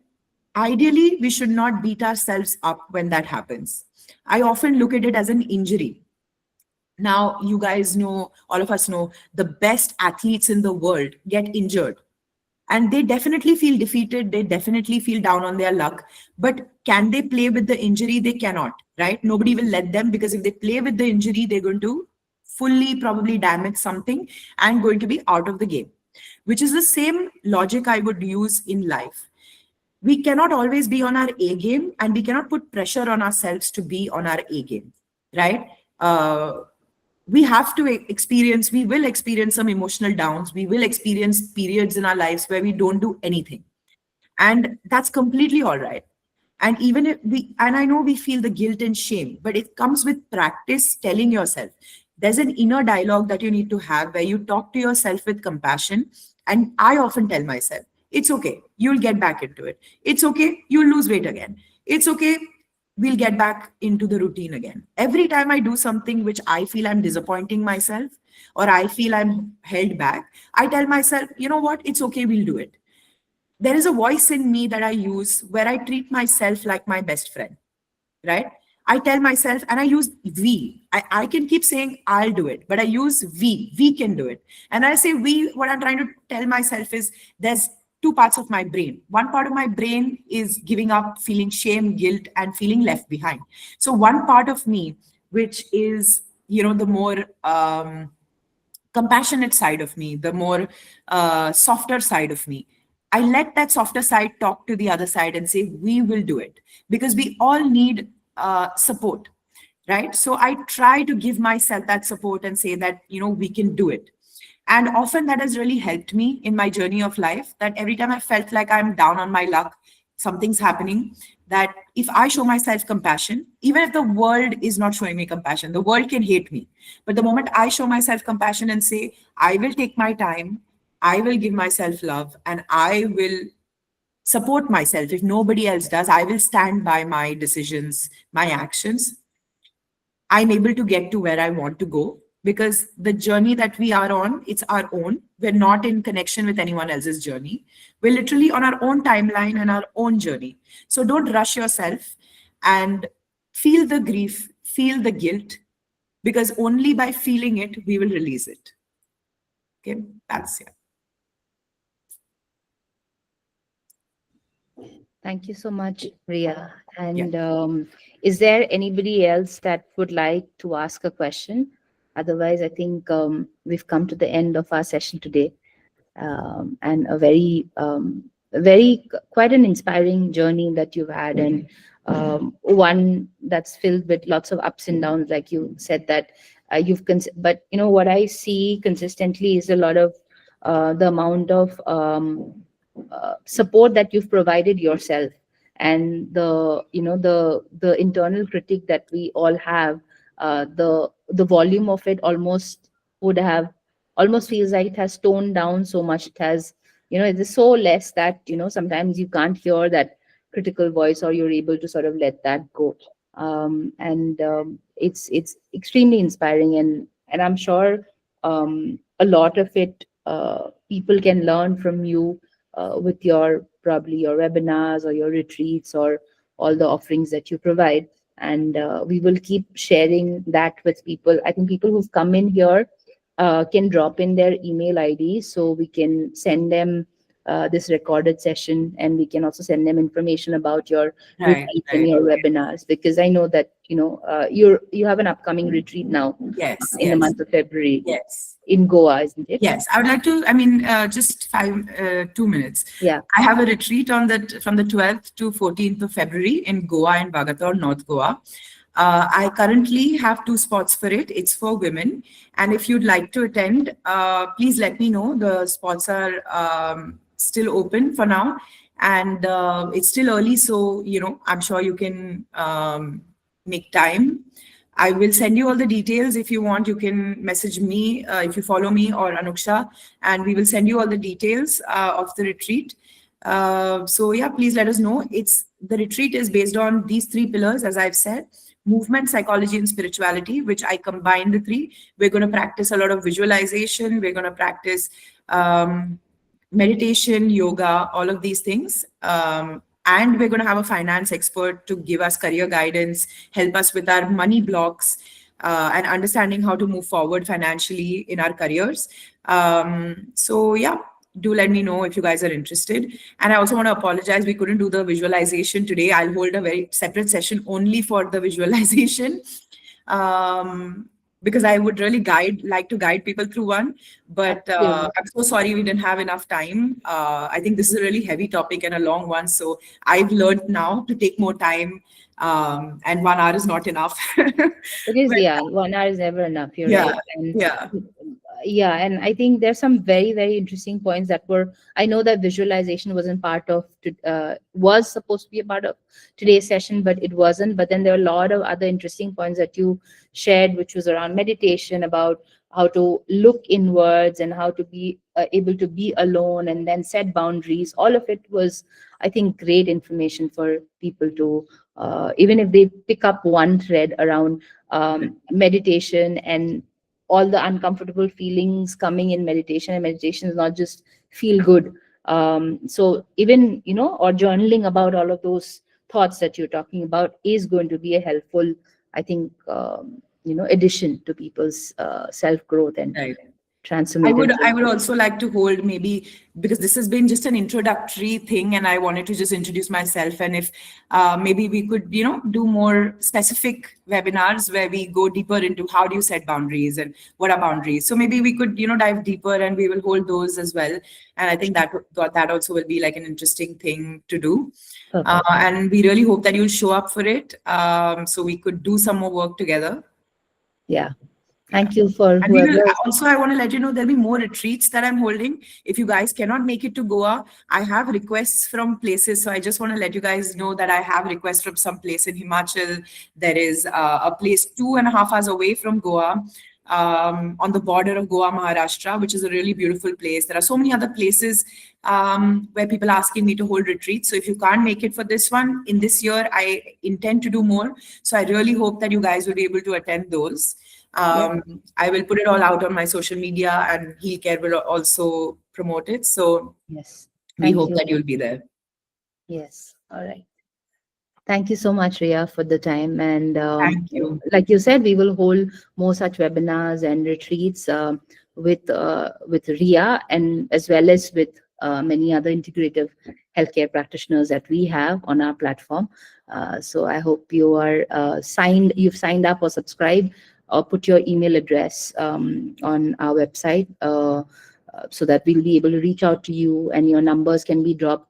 ideally we should not beat ourselves up when that happens. I often look at it as an injury. Now, you guys know, all of us know, the best athletes in the world get injured. And they definitely feel defeated. They definitely feel down on their luck. But can they play with the injury? They cannot, right? Nobody will let them, because if they play with the injury, they're going to fully probably damage something and going to be out of the game, which is the same logic I would use in life. We cannot always be on our A game, and we cannot put pressure on ourselves to be on our A game, right? We have to experience, we will experience some emotional downs. We will experience periods in our lives where we don't do anything. And that's completely all right. And even if and I know we feel the guilt and shame, but it comes with practice telling yourself. There's an inner dialogue that you need to have where you talk to yourself with compassion. And I often tell myself, it's okay, you'll get back into it. It's okay, you'll lose weight again. It's okay, we'll get back into the routine again. Every time I do something which I feel I'm disappointing myself, or I feel I'm held back, I tell myself, you know what, it's okay, we'll do it. There is a voice in me that I use where I treat myself like my best friend, right? I tell myself, and I use we. I can keep saying I'll do it, but I use we can do it. And I say we, what I'm trying to tell myself is there's two parts of my brain. One part of my brain is giving up, feeling shame, guilt, and feeling left behind. So one part of me, which is, the more compassionate side of me, the more softer side of me, I let that softer side talk to the other side and say, we will do it, because we all need support, right? So I try to give myself that support and say that, we can do it. And often that has really helped me in my journey of life, that every time I felt like I'm down on my luck, something's happening, that if I show myself compassion, even if the world is not showing me compassion, the world can hate me. But the moment I show myself compassion and say, I will take my time, I will give myself love, and I will support myself. If nobody else does, I will stand by my decisions, my actions. I'm able to get to where I want to go, because the journey that we are on, it's our own. We're not in connection with anyone else's journey. We're literally on our own timeline and our own journey. So don't rush yourself, and feel the grief, feel the guilt, because only by feeling it, we will release it. Okay, that's it. Thank you so much, Rhea. Yeah. And is there anybody else that would like to ask a question? Otherwise, I think we've come to the end of our session today, and a quite an inspiring journey that you've had, and one that's filled with lots of ups and downs, like you said that but what I see consistently is a lot of the amount of support that you've provided yourself, and the internal critic that we all have, the volume of it almost feels like it has toned down so much. It has, it is so less that sometimes you can't hear that critical voice, or you're able to sort of let that go. And it's extremely inspiring, and I'm sure a lot of it people can learn from you, with your probably your webinars or your retreats or all the offerings that you provide. And we will keep sharing that with people. I think people who've come in here can drop in their email ID, so we can send them this recorded session, and we can also send them information about your Right, retreats and your webinars, because I know that you have an upcoming retreat now. Yes, In the yes, month of February. yes. In Goa, isn't it? Yes, I would like to, just 2 minutes. Yeah. I have a retreat from the 12th to 14th of February in Goa, in Bagator, North Goa. I currently have 2 spots for it. It's for women. And if you'd like to attend, please let me know. The spots are still open for now. And it's still early. So, I'm sure you can make time. I will send you all the details. If you want, you can message me if you follow me or Anuksha, and we will send you all the details of the retreat. So yeah, please let us know. The retreat is based on these 3 pillars, as I've said: movement, psychology, and spirituality, which I combine the three. We're going to practice a lot of visualization. We're going to practice meditation, yoga, all of these things. And we're going to have a finance expert to give us career guidance, help us with our money blocks, and understanding how to move forward financially in our careers. So, yeah, do let me know if you guys are interested. And I also want to apologize. We couldn't do the visualization today. I'll hold a very separate session only for the visualization. Because I would really like to guide people through one, but Absolutely. I'm so sorry we didn't have enough time. I think this is a really heavy topic and a long one, so I've learned now to take more time, and 1 hour is not enough. It is, But yeah. 1 hour is never enough. You're yeah, right. And yeah, yeah, and I think there's some very, very interesting points that were. I know that visualization wasn't part of, was supposed to be a part of today's session, but it wasn't. But then there are a lot of other interesting points that you shared, which was around meditation, about how to look inwards and how to be able to be alone and then set boundaries. All of it was, I think, great information for people to, even if they pick up one thread around meditation and all the uncomfortable feelings coming in meditation. And meditation is not just feel good. So even, or journaling about all of those thoughts that you're talking about is going to be a helpful, I think, addition to people's self growth and right. I transformative would I journey. would also like to hold, maybe, because this has been just an introductory thing, and I wanted to just introduce myself. And if maybe we could, do more specific webinars where we go deeper into how do you set boundaries and what are boundaries. So maybe we could, dive deeper, and we will hold those as well. And I think that also will be like an interesting thing to do. Perfect. And we really hope that you'll show up for it, so we could do some more work together. Yeah. Yeah. Thank you for And we whoever. will also, I want to let you know, there'll be more retreats that I'm holding. If you guys cannot make it to Goa, I have requests from places. So I just want to let you guys know that I have requests from some place in Himachal. There is a place 2.5 hours away from Goa, on the border of Goa, Maharashtra, which is a really beautiful place. There are so many other places where people are asking me to hold retreats. So if you can't make it for this one, in this year, I intend to do more. So I really hope that you guys will be able to attend those. Yep. I will put it all out on my social media, and HealCare will also promote it. So Yes. we Thank hope you. that you'll be there. Yes. All right. Thank you so much, Rhea, for the time. And Thank you. like you said, we will hold more such webinars and retreats with Rhea, and as well as with many other integrative healthcare practitioners that we have on our platform. So I hope you've signed up or subscribed, or put your email address on our website, so that we'll be able to reach out to you, and your numbers can be dropped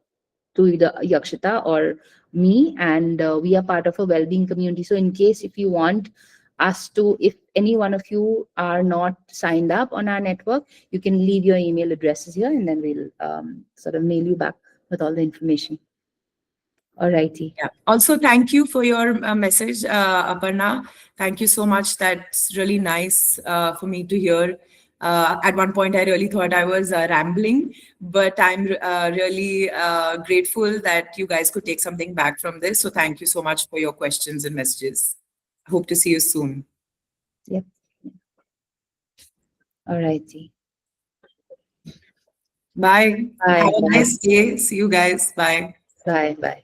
to either Yakshita or me, and we are part of a well-being community. So in case if you want us to, if any one of you are not signed up on our network, you can leave your email addresses here, and then we'll sort of mail you back with all the information. All righty. Yeah. Also, thank you for your message, Aparna. Thank you so much. That's really nice for me to hear. At one point, I really thought I was rambling, but I'm really grateful that you guys could take something back from this. So thank you so much for your questions and messages. Hope to see you soon. Yep. All righty. Bye. Bye. Have a Bye. nice day. See you guys. Bye. Bye. Bye.